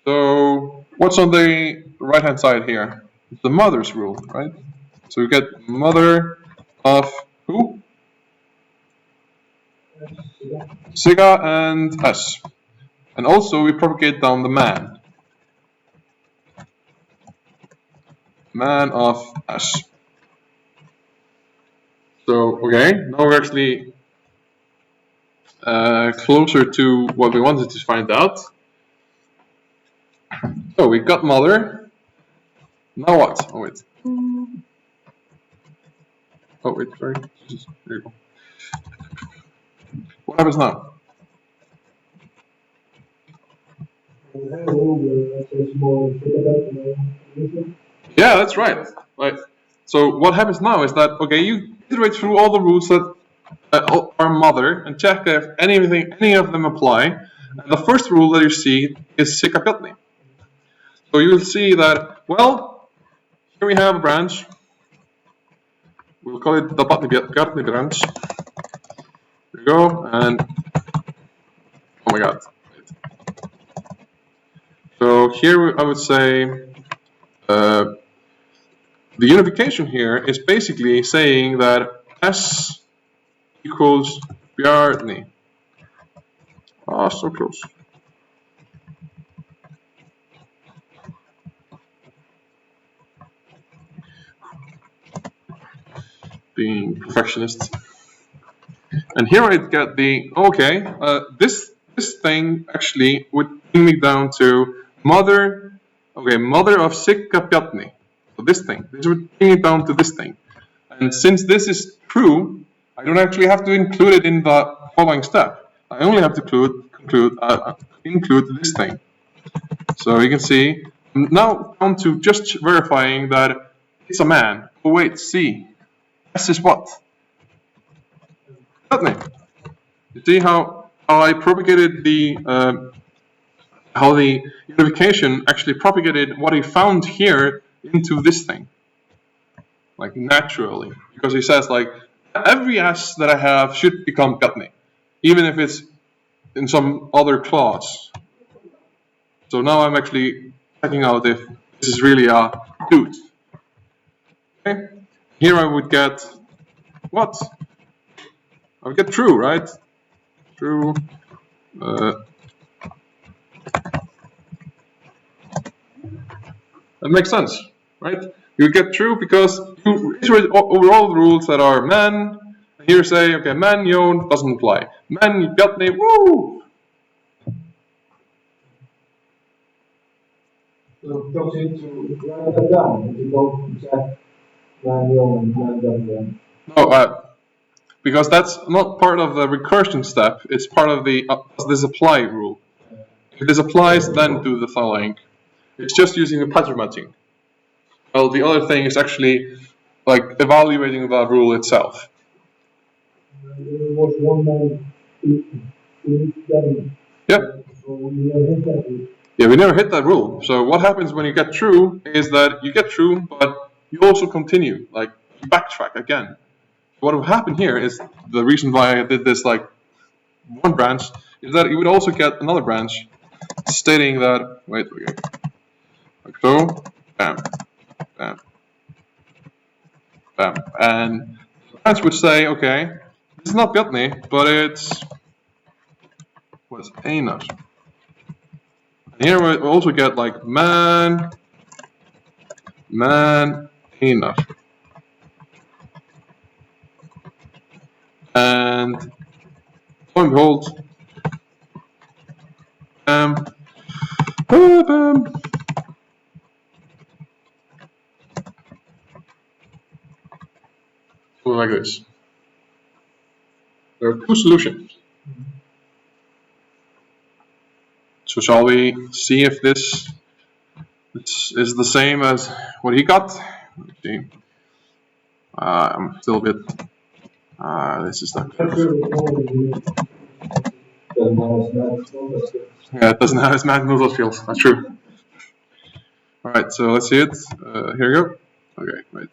[SPEAKER 1] So what's on the right hand side here? It's the mother's rule, right? So we get mother of who? Sigma and s. And also we propagate down the man. Man of s. So, okay, now we're actually closer to what we wanted to find out. So we got mother. Now what? Oh wait. Oh wait, sorry. There you go. What happens now? Yeah, that's right. Right. So what happens now is that, okay, you iterate through all the rules that are mother and check if any of them apply. And the first rule that you see is sikapyatni. So you will see that, well, here we have a branch. We'll call it the Patni branch. There you go, and oh my god. So here I would say the unification here is basically saying that S equals Bjarni. Ah, so close. Being perfectionist. And here I get the, okay, this thing actually would bring me down to mother of Sikkapyatni. So this would bring it down to this thing. And since this is true, I don't actually have to include it in the following step. I only have to include this thing. So you can see, I'm now down to just verifying that it's a man. Oh wait, see, S is what? You see how I propagated how the unification actually propagated what he found here into this thing, like naturally, because he says like every S that I have should become Pyatni, even if it's in some other clause. So now I'm actually checking out if this is really a dude. Okay, here I would get what? I would get true, right? True. That makes sense, right? You get true because you iterate over all the rules that are man, and Here say, okay, man Jon doesn't apply. Man Bjarni, woo!
[SPEAKER 2] So don't need to write that down. If you don't check man Jon and man Bjarni.
[SPEAKER 1] No, because that's not part of the recursion step. It's part of the this apply rule. If this applies, then do the following. It's just using the pattern matching. Well, the other thing is actually like evaluating the rule itself.
[SPEAKER 2] There was one man who Bjarni.
[SPEAKER 1] Yeah.
[SPEAKER 2] So we never hit that rule.
[SPEAKER 1] Yeah, we never hit that rule. So what happens when you get true is that you get true, but you also continue, like you backtrack again. What will happen here is the reason why I did this like one branch is that you would also get another branch stating that like so, bam, bam, bam, and the branch would say, okay, this is not Bjarni, but it's what is Einar. And here we also get like man, Einar. And lo and behold, bam, so like this. There are two solutions. So shall we see if this is the same as what he got? Let's see. I'm still a bit. This is not. Yeah, it doesn't have as mad noodle fields. That's true. All right, so let's see it. Here we go. Okay, wait.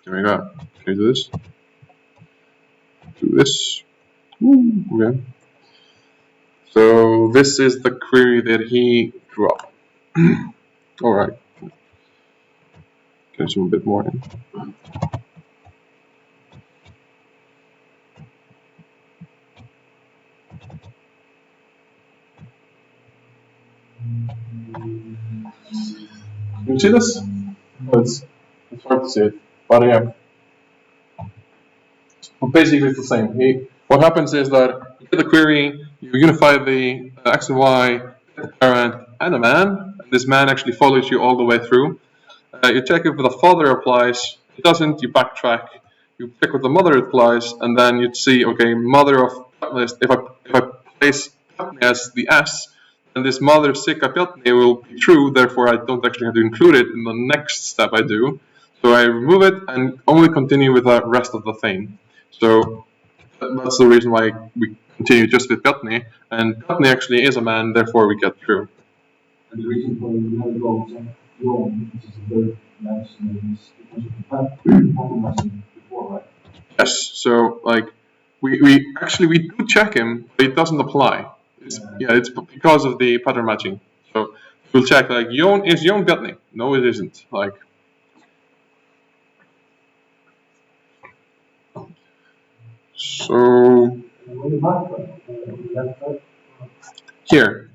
[SPEAKER 1] Here we go. Can we do this? Do this. Ooh, okay. So this is the query that he drew up. All right. Can I zoom a bit more in? Can you see this? It's hard to see it, but yeah. Well, basically, it's the same. What happens is that you get the query, you unify the x and y, a parent, and a man. And this man actually follows you all the way through. You check if the father applies. If it doesn't, you backtrack. You check if the mother applies, and then you'd see, okay, mother of if I place as the s, then this mother Sika Bjarni will be true. Therefore, I don't actually have to include it in the next step I do. So I remove it and only continue with the rest of the thing. So that's the reason why we continue just with Bjarni, and Bjarni actually is a man, therefore we get true.
[SPEAKER 2] And the reason why we never go to Jon, which is a good match, is because of the pattern matching before, right?
[SPEAKER 1] Yes, so like we do check him, but it doesn't apply. It's because of the pattern matching. So we'll check like Jon is Jon Bjarni. No, it isn't. Like so here.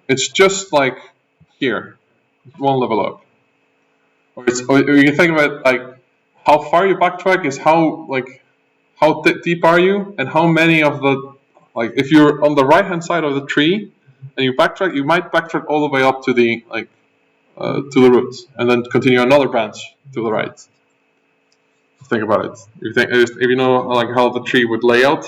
[SPEAKER 1] It's just like here, one level up. Or you think about like how far you backtrack is how deep are you, and how many of the like if you're on the right hand side of the tree and you backtrack, you might backtrack all the way up to the to the roots, and then continue another branch to the right. Think about it. If you know like how the tree would lay out,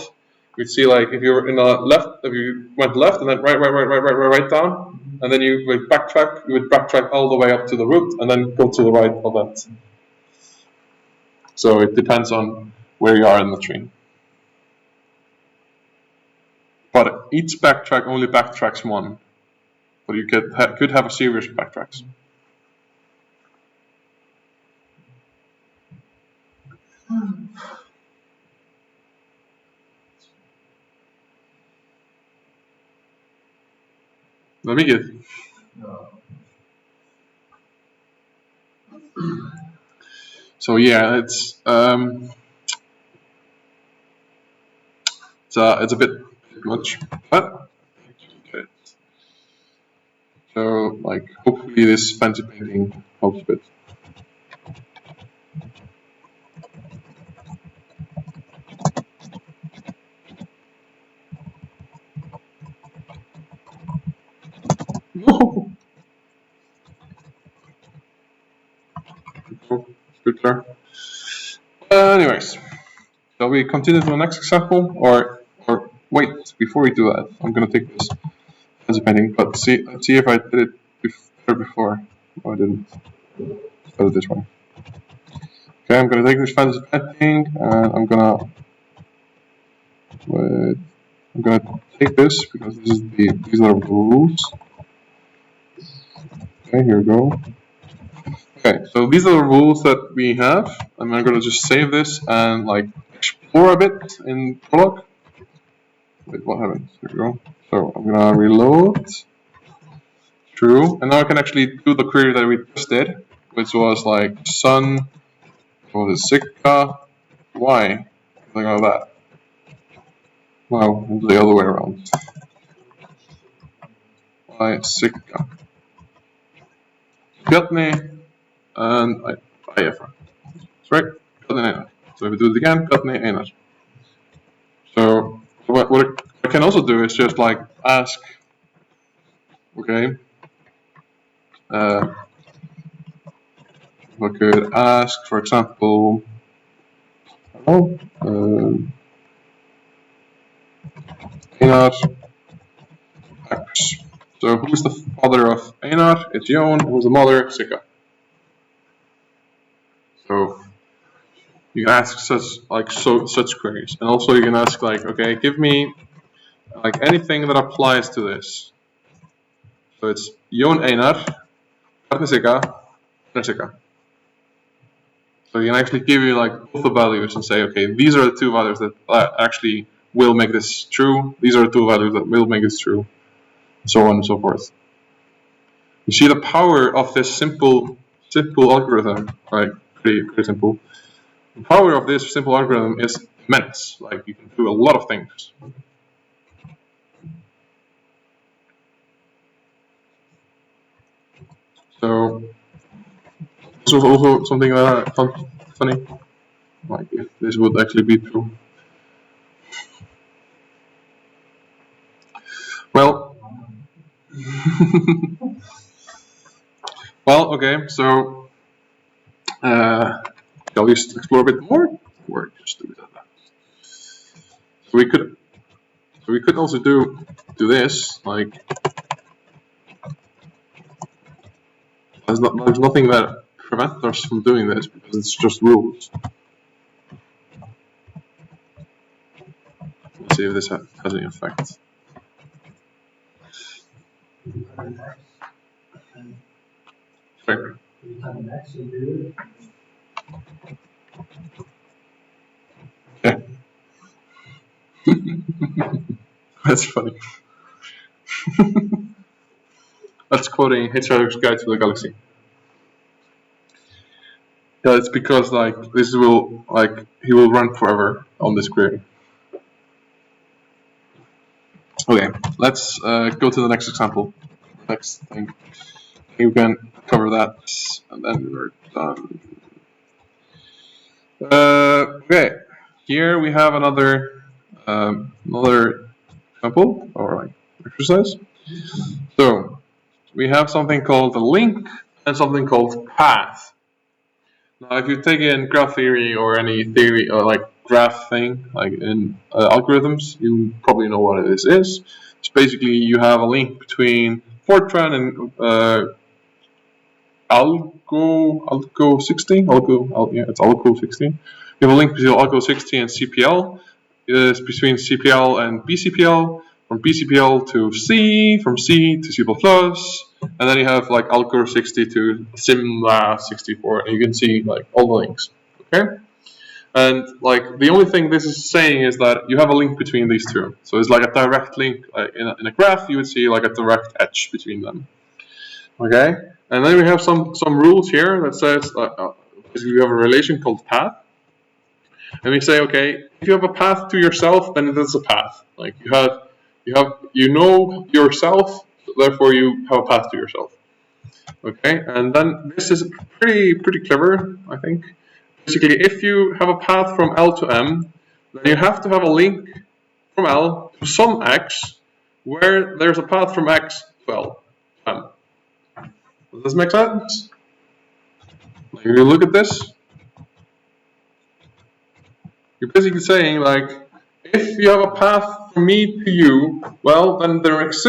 [SPEAKER 1] you'd see like if you were in the left, if you went left and then right down, and then you would backtrack all the way up to the root and then go to the right of that. So it depends on where you are in the tree. But each backtrack only backtracks one. But you could have a series of backtracks. Let me get. So yeah, it's a bit much, but okay. So like hopefully this fancy painting helps a bit. No. Good there. Anyways, shall we continue to the next example, or wait? Before we do that, I'm gonna take this as a painting, but let's see if I did it better before. Oh, I didn't. Let's do it this way. Okay, I'm gonna take this fantasy painting, and I'm gonna take this because these are the rules. Okay, here we go. Okay, so these are the rules that we have, and I'm gonna just save this and like explore a bit in Prologue. Wait, what happened? Here we go. So I'm gonna reload. True, and now I can actually do the query that we just did, which was like sun, what was it, Sigma, y, something like that. Well, the other way around. Y, Sigma. Gutney, and IF. That's right, Gutney Einar. So if we do it again, Gutney Einar. So what I can also do is just like ask, okay, I could ask, for example, I don't know, Einar X. So who's the father of Einar? It's Jon. Who's the mother? Sigga. So you can ask such queries, and also you can ask like, okay, give me like anything that applies to this. So it's Jon Einar, Bjarni Sigga, Einar Sigga. So you can actually give you like both the values and say, okay, these are the two values that actually will make this true. These are the two values that will make this true, so on and so forth. You see the power of this simple algorithm, right? Pretty simple. The power of this simple algorithm is immense. Like you can do a lot of things. So this was also something that I found funny. Like if this would actually be true. Well, well, okay. So shall we explore a bit more, or just do that? So we could also do this. Like there's nothing that prevents us from doing this because it's just rules. Let's see if this has any effect. Sorry. Yeah. That's funny. That's quoting Hitchhiker's Guide to the Galaxy. Yeah, it's because like this will like he will run forever on this query. Okay, let's go to the next example. Next thing. You can cover that, and then we're done. Okay, here we have another example or like exercise. So we have something called a link and something called path. Now, if you take in graph theory or any theory or like graph thing, like in algorithms, you probably know what this is. It's basically you have a link between Fortran and Algo 16. It's Algo 16. You have a link between Algo 16 and CPL. It's between CPL and BCPL. From BCPL to C, from C to C++, and then you have like Alcor 60 to Simla 64, and you can see like all the links. Okay, and like the only thing this is saying is that you have a link between these two. So it's like a direct link in a graph. You would see like a direct edge between them. Okay, and then we have some rules here that says we have a relation called path. And we say, okay, if you have a path to yourself, then it is a path. Like you know yourself, so therefore you have a path to yourself. Okay, and then this is pretty clever, I think. Basically, if you have a path from L to M, then you have to have a link from L to some X, where there's a path from X to L. done. Does this make sense? Like, if you look at this, you're basically saying, like, if you have a path from me to you, well, then there has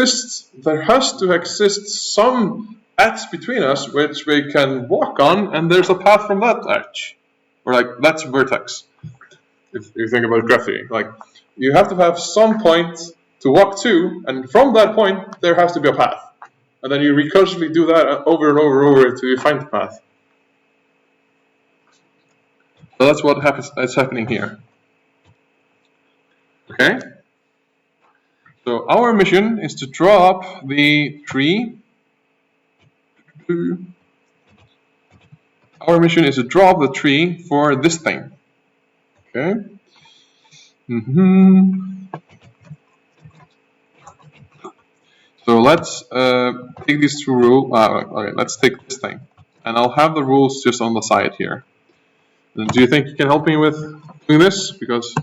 [SPEAKER 1] to exist some edge between us which we can walk on, and there's a path from that edge. Or like, that's vertex. If you think about graphing, like, you have to have some point to walk to, and from that point, there has to be a path. And then you recursively do that over and over and over until you find the path. So that's what that's happening here. Okay? So our mission is to draw up the tree. Our mission is to draw up the tree for this thing. Okay? So let's take these two rules. Okay, let's take this thing. And I'll have the rules just on the side here. And do you think you can help me with doing this? Because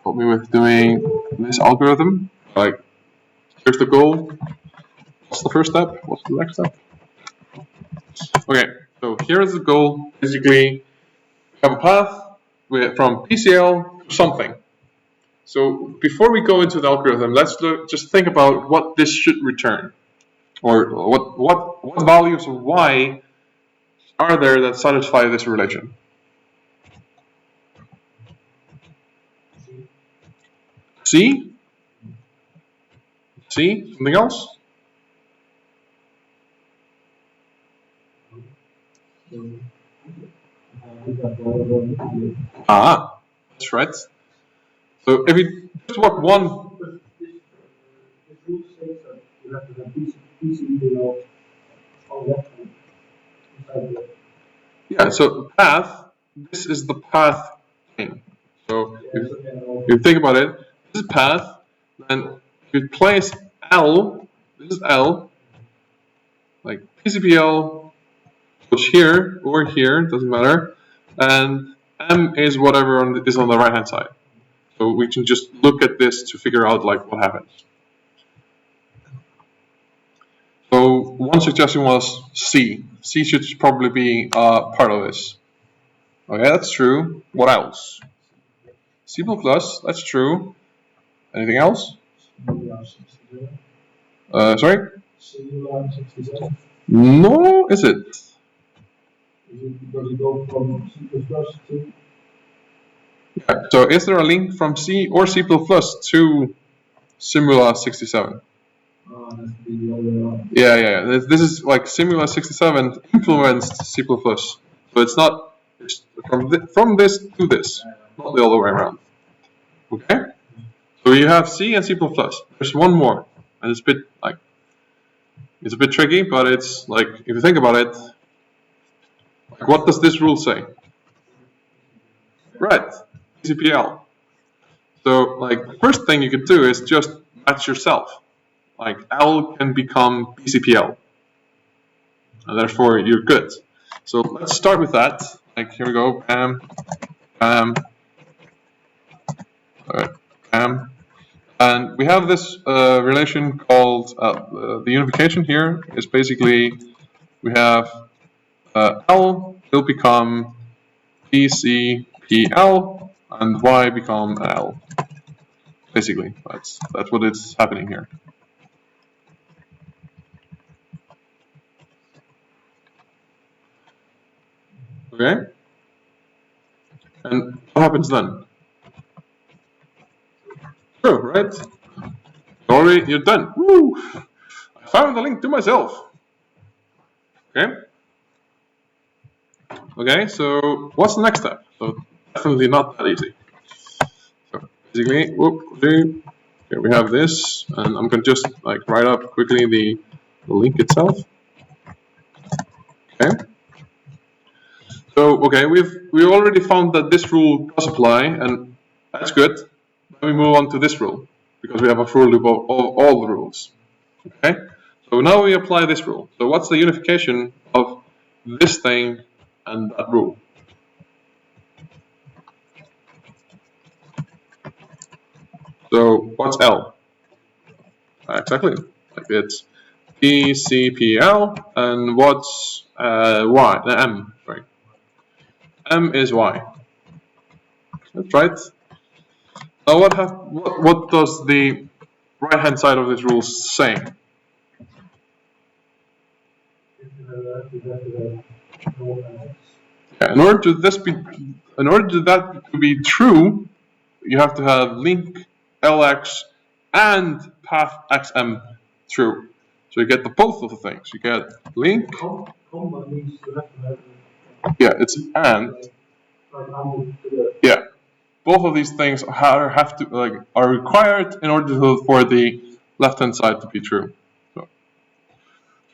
[SPEAKER 1] help me with doing this algorithm. Like, here's the goal. What's the first step? What's the next step? Okay, so here is the goal. Basically, we have a path from PCL to something. So before we go into the algorithm, let's just think about what this should return, or what values of y are there that satisfy this relation. C? C? Something else? Ah, that's right. So if you just walk one. Yeah, so path, this is the path thing. So if you think about it, this is path, then if you place L, this is L, like PCPL goes here or here, doesn't matter, and M is whatever is on the right hand side. So we can just look at this to figure out like what happens. So one suggestion was C. C should probably be part of this. Okay, that's true. What else? C++, that's true. Anything else? Sorry? No, is it?
[SPEAKER 2] Is it because you go from C++ to?
[SPEAKER 1] Yeah, so is there a link from C or C++ to Simula 67? Yeah. This is like Simula 67 influenced C++. So it's not from this to this, not the other way around. Okay? So you have C and C++. There's one more, and it's a bit tricky, but it's like, if you think about it, like, what does this rule say? Right, PCPL. So like, the first thing you could do is just match yourself. Like, L can become PCPL, and therefore you're good. So let's start with that. Like, here we go, Pam, and we have this relation called the unification. Here is basically, we have L will become PCPL and Y become L. Basically, that's what is happening here. Okay? And what happens then? True, right? You're done. Woo! I found the link to myself. Okay? Okay, so what's the next step? So definitely not that easy. So basically, here we have this, and I'm gonna just like write up quickly the link itself. Okay. So we already found that this rule does apply, and that's good. Then we move on to this rule, because we have a for loop of all the rules. Okay. So now we apply this rule. So what's the unification of this thing and that rule? So what's L? Exactly. Like, it's ECPL, and what's y? M. Sorry, M is y. That's right. Now, what does the right-hand side of this rule say? Yeah, in order to that to be true, you have to have link LX and path XM true. So you get both of the things. You get link. Yeah, it's and. Yeah, both of these things are required in order for the left-hand side to be true.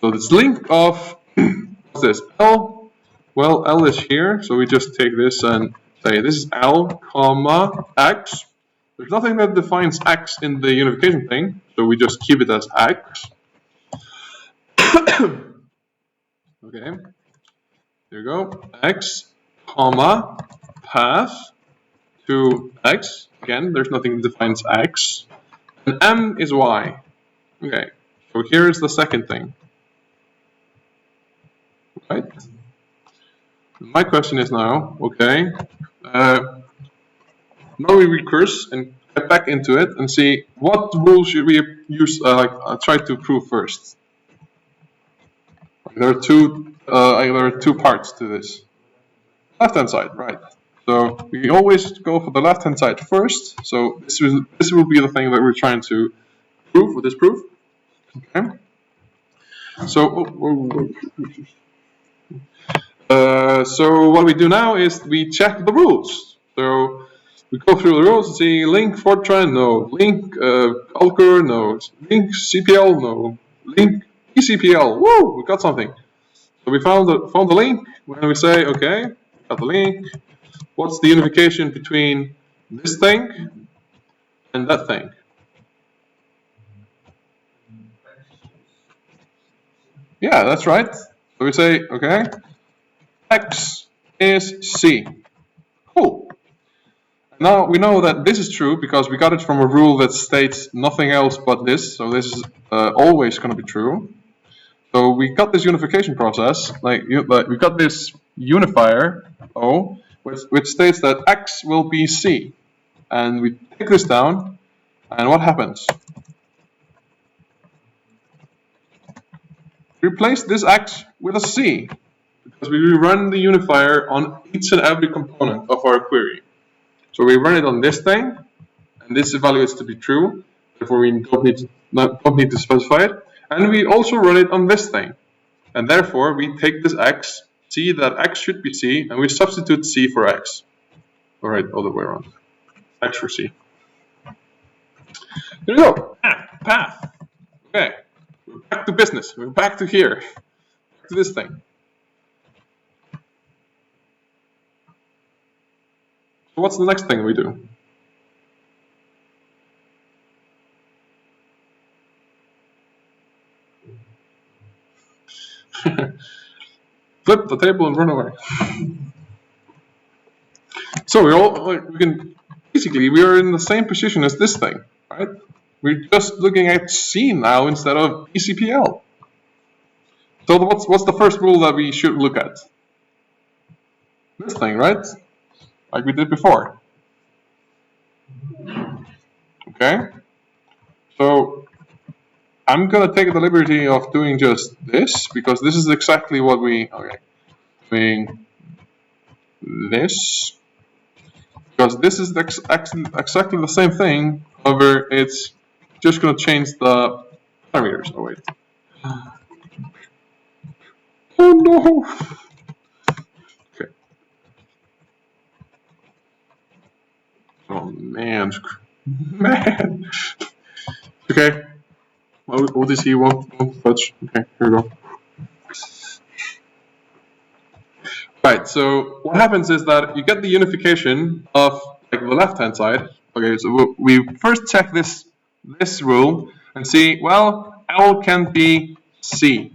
[SPEAKER 1] So this link of what's this? L. Well, L is here, so we just take this and say this is L, comma X. There's nothing that defines X in the unification thing, so we just keep it as X. Okay, there you go. X, comma, path to X. Again, there's nothing that defines X. And M is Y. Okay, so here is the second thing. Right? My question is now, okay, now we recurse and get back into it and see what rule should we use, try to prove first. There are two parts to this. Left-hand side, right? So we always go for the left-hand side first. So this will be the thing that we're trying to prove with this proof. Okay. So so what we do now is we check the rules. So we go through the rules and see link Fortran, no. Link Alcor, no. Link CPL, no. Link ECPL, woo, we got something. So we found the link. When we say, okay, got the link. What's the unification between this thing and that thing? Yeah, that's right. So we say, okay, X is C. Cool. Now we know that this is true because we got it from a rule that states nothing else but this. So this is always going to be true. So we got this unification process, like we got this unifier O, which states that X will be C. And we take this down, and what happens? Replace this X with a C, because we run the unifier on each and every component of our query. So we run it on this thing, and this evaluates to be true, therefore we don't need to specify it. And we also run it on this thing, and therefore we take this X, see that X should be C, and we substitute C for X. Alright, other way around. X for C. There we go. Path. Okay. We're back to business. We're back to here. Back to this thing. So what's the next thing we do? Flip the table and run away. So we are in the same position as this thing, right? We're just looking at C now instead of ECPL. So what's the first rule that we should look at? This thing, right? Like we did before. Okay. So I'm gonna take the liberty of doing just this because this is exactly what doing this because this is exactly the same thing. However, it's just gonna change the parameters. Oh wait. Oh no. Okay. Oh man. Man. Okay. What does he want fetch? Okay, here we go. Right, so what happens is that you get the unification of the left-hand side. Okay, so we first check this rule and see, well, L can be C.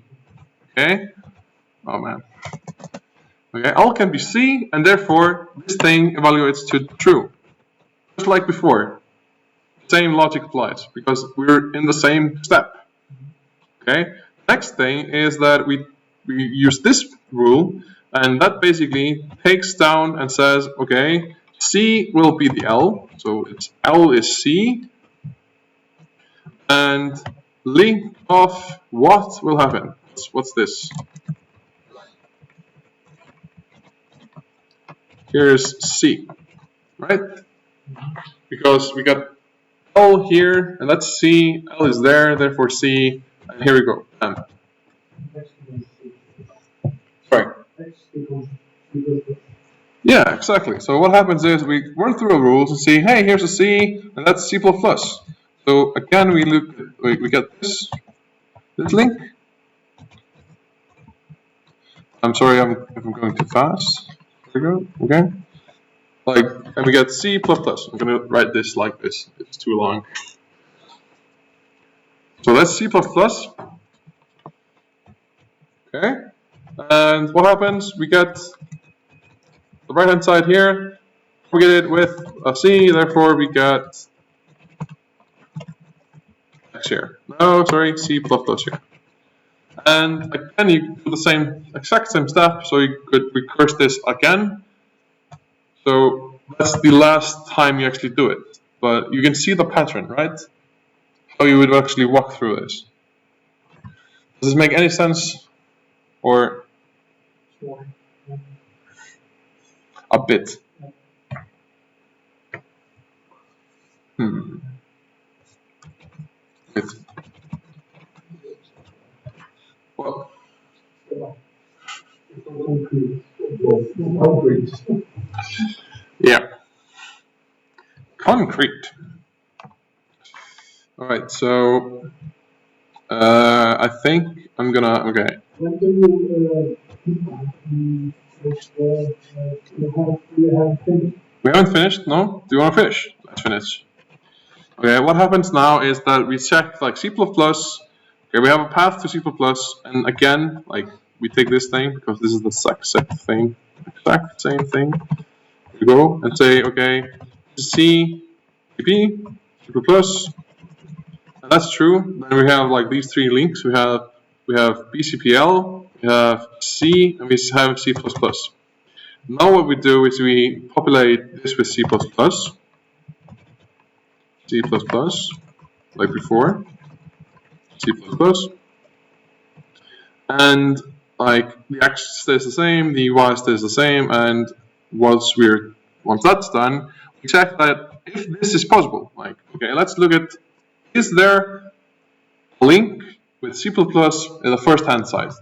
[SPEAKER 1] Okay? Oh man. Okay, L can be C, and therefore this thing evaluates to true. Just like before. Same logic applies because we're in the same step. Okay, Next thing is that we use this rule, and that basically takes down and says, okay, C will be the L, so it's L is C, and link of what will happen. What's this? Here's C, right? Because we got L here, and that's C, L is there, therefore C, and here we go. Sorry. Yeah, exactly. So what happens is we run through the rules and see, hey, here's a C, and that's C++. So again, we get this link. I'm sorry if I'm going too fast. There we go. Okay. And we get C++. I'm going to write this like this. It's too long. So that's C++. Okay. And what happens? We get the right-hand side here. We get it with a C, therefore we get X here. No, sorry, C++ here. And again, you do the exact same step, so you could recurse this again. So that's the last time you actually do it. But you can see the pattern, right? How you would actually walk through this. Does this make any sense? Or a bit? Bit. Well, yeah. Concrete. All right, so I think I'm gonna, okay. We haven't finished, no? Do you want to finish? Let's finish. Okay, what happens now is that we check like C++, okay, we have a path to C++, and again, like we take this thing, because this is the exact same thing. We go and say, okay, C, C++, and that's true. Then we have like these three links. We have BCPL, we have C, and we have C++. Now what we do is we populate this with C++, like before, C++, and like the X stays the same, the Y stays the same, and once that's done, we check that if this is possible. Like, okay, let's look at, is there a link with C++ in the first hand side?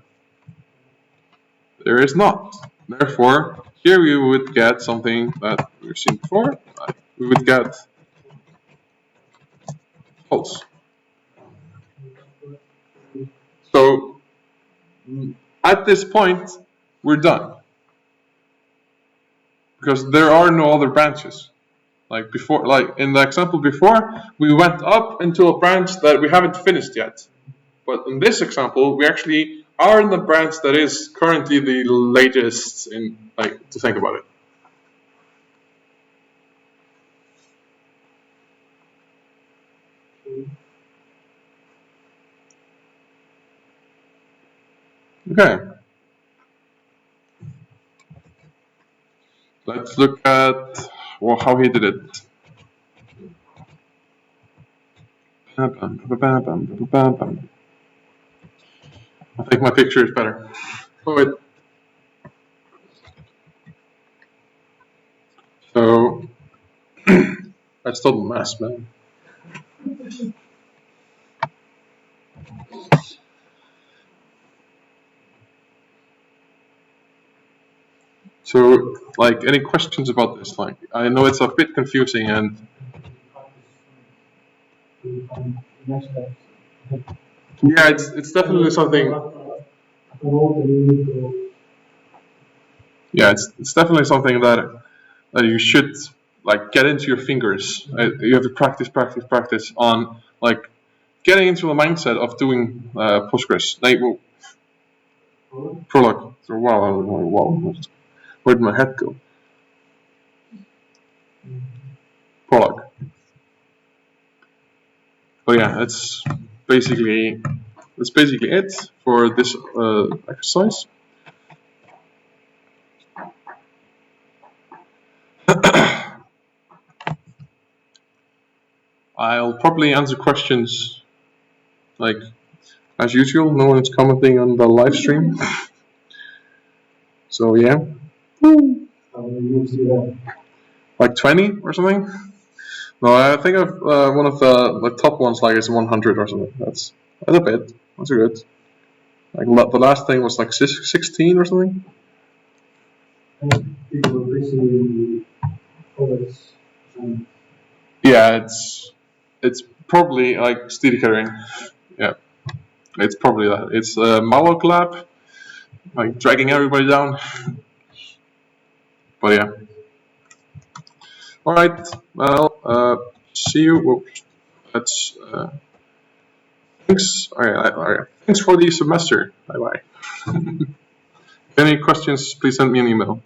[SPEAKER 1] There is not. Therefore, here we would get something that we've seen before. We would get false. So at this point, we're done. Because there are no other branches. Like before, like in the example before, we went up into a branch that we haven't finished yet. But in this example, we actually are in the branch that is currently the latest in, like, to think about it. Okay. Let's look at how he did it. I think my picture is better. Oh, wait. So, that's still a mess, man. So, like, any questions about this? Like, I know it's a bit confusing and. Yeah, it's definitely something. Yeah, it's definitely something that you should like get into your fingers. You have to practice on like getting into the mindset of doing Postgres. Like, Prologue. So, wow. Where did my head go? Prologue. But yeah, it's basically that's basically it for this exercise. I'll probably answer questions like as usual. No one's commenting on the live stream. So yeah. Like 20 or something? No, I think of one of the top ones like is 100 or something. That's a bit. That's a good. Like the last thing was like 16 or something. Yeah, it's probably like steady carrying. Yeah, it's probably that. It's Malloc Lab, like dragging everybody down. But yeah. All right. Well, see you. Whoops. That's thanks. All right. Thanks for the semester. Bye bye. Any questions? Please send me an email.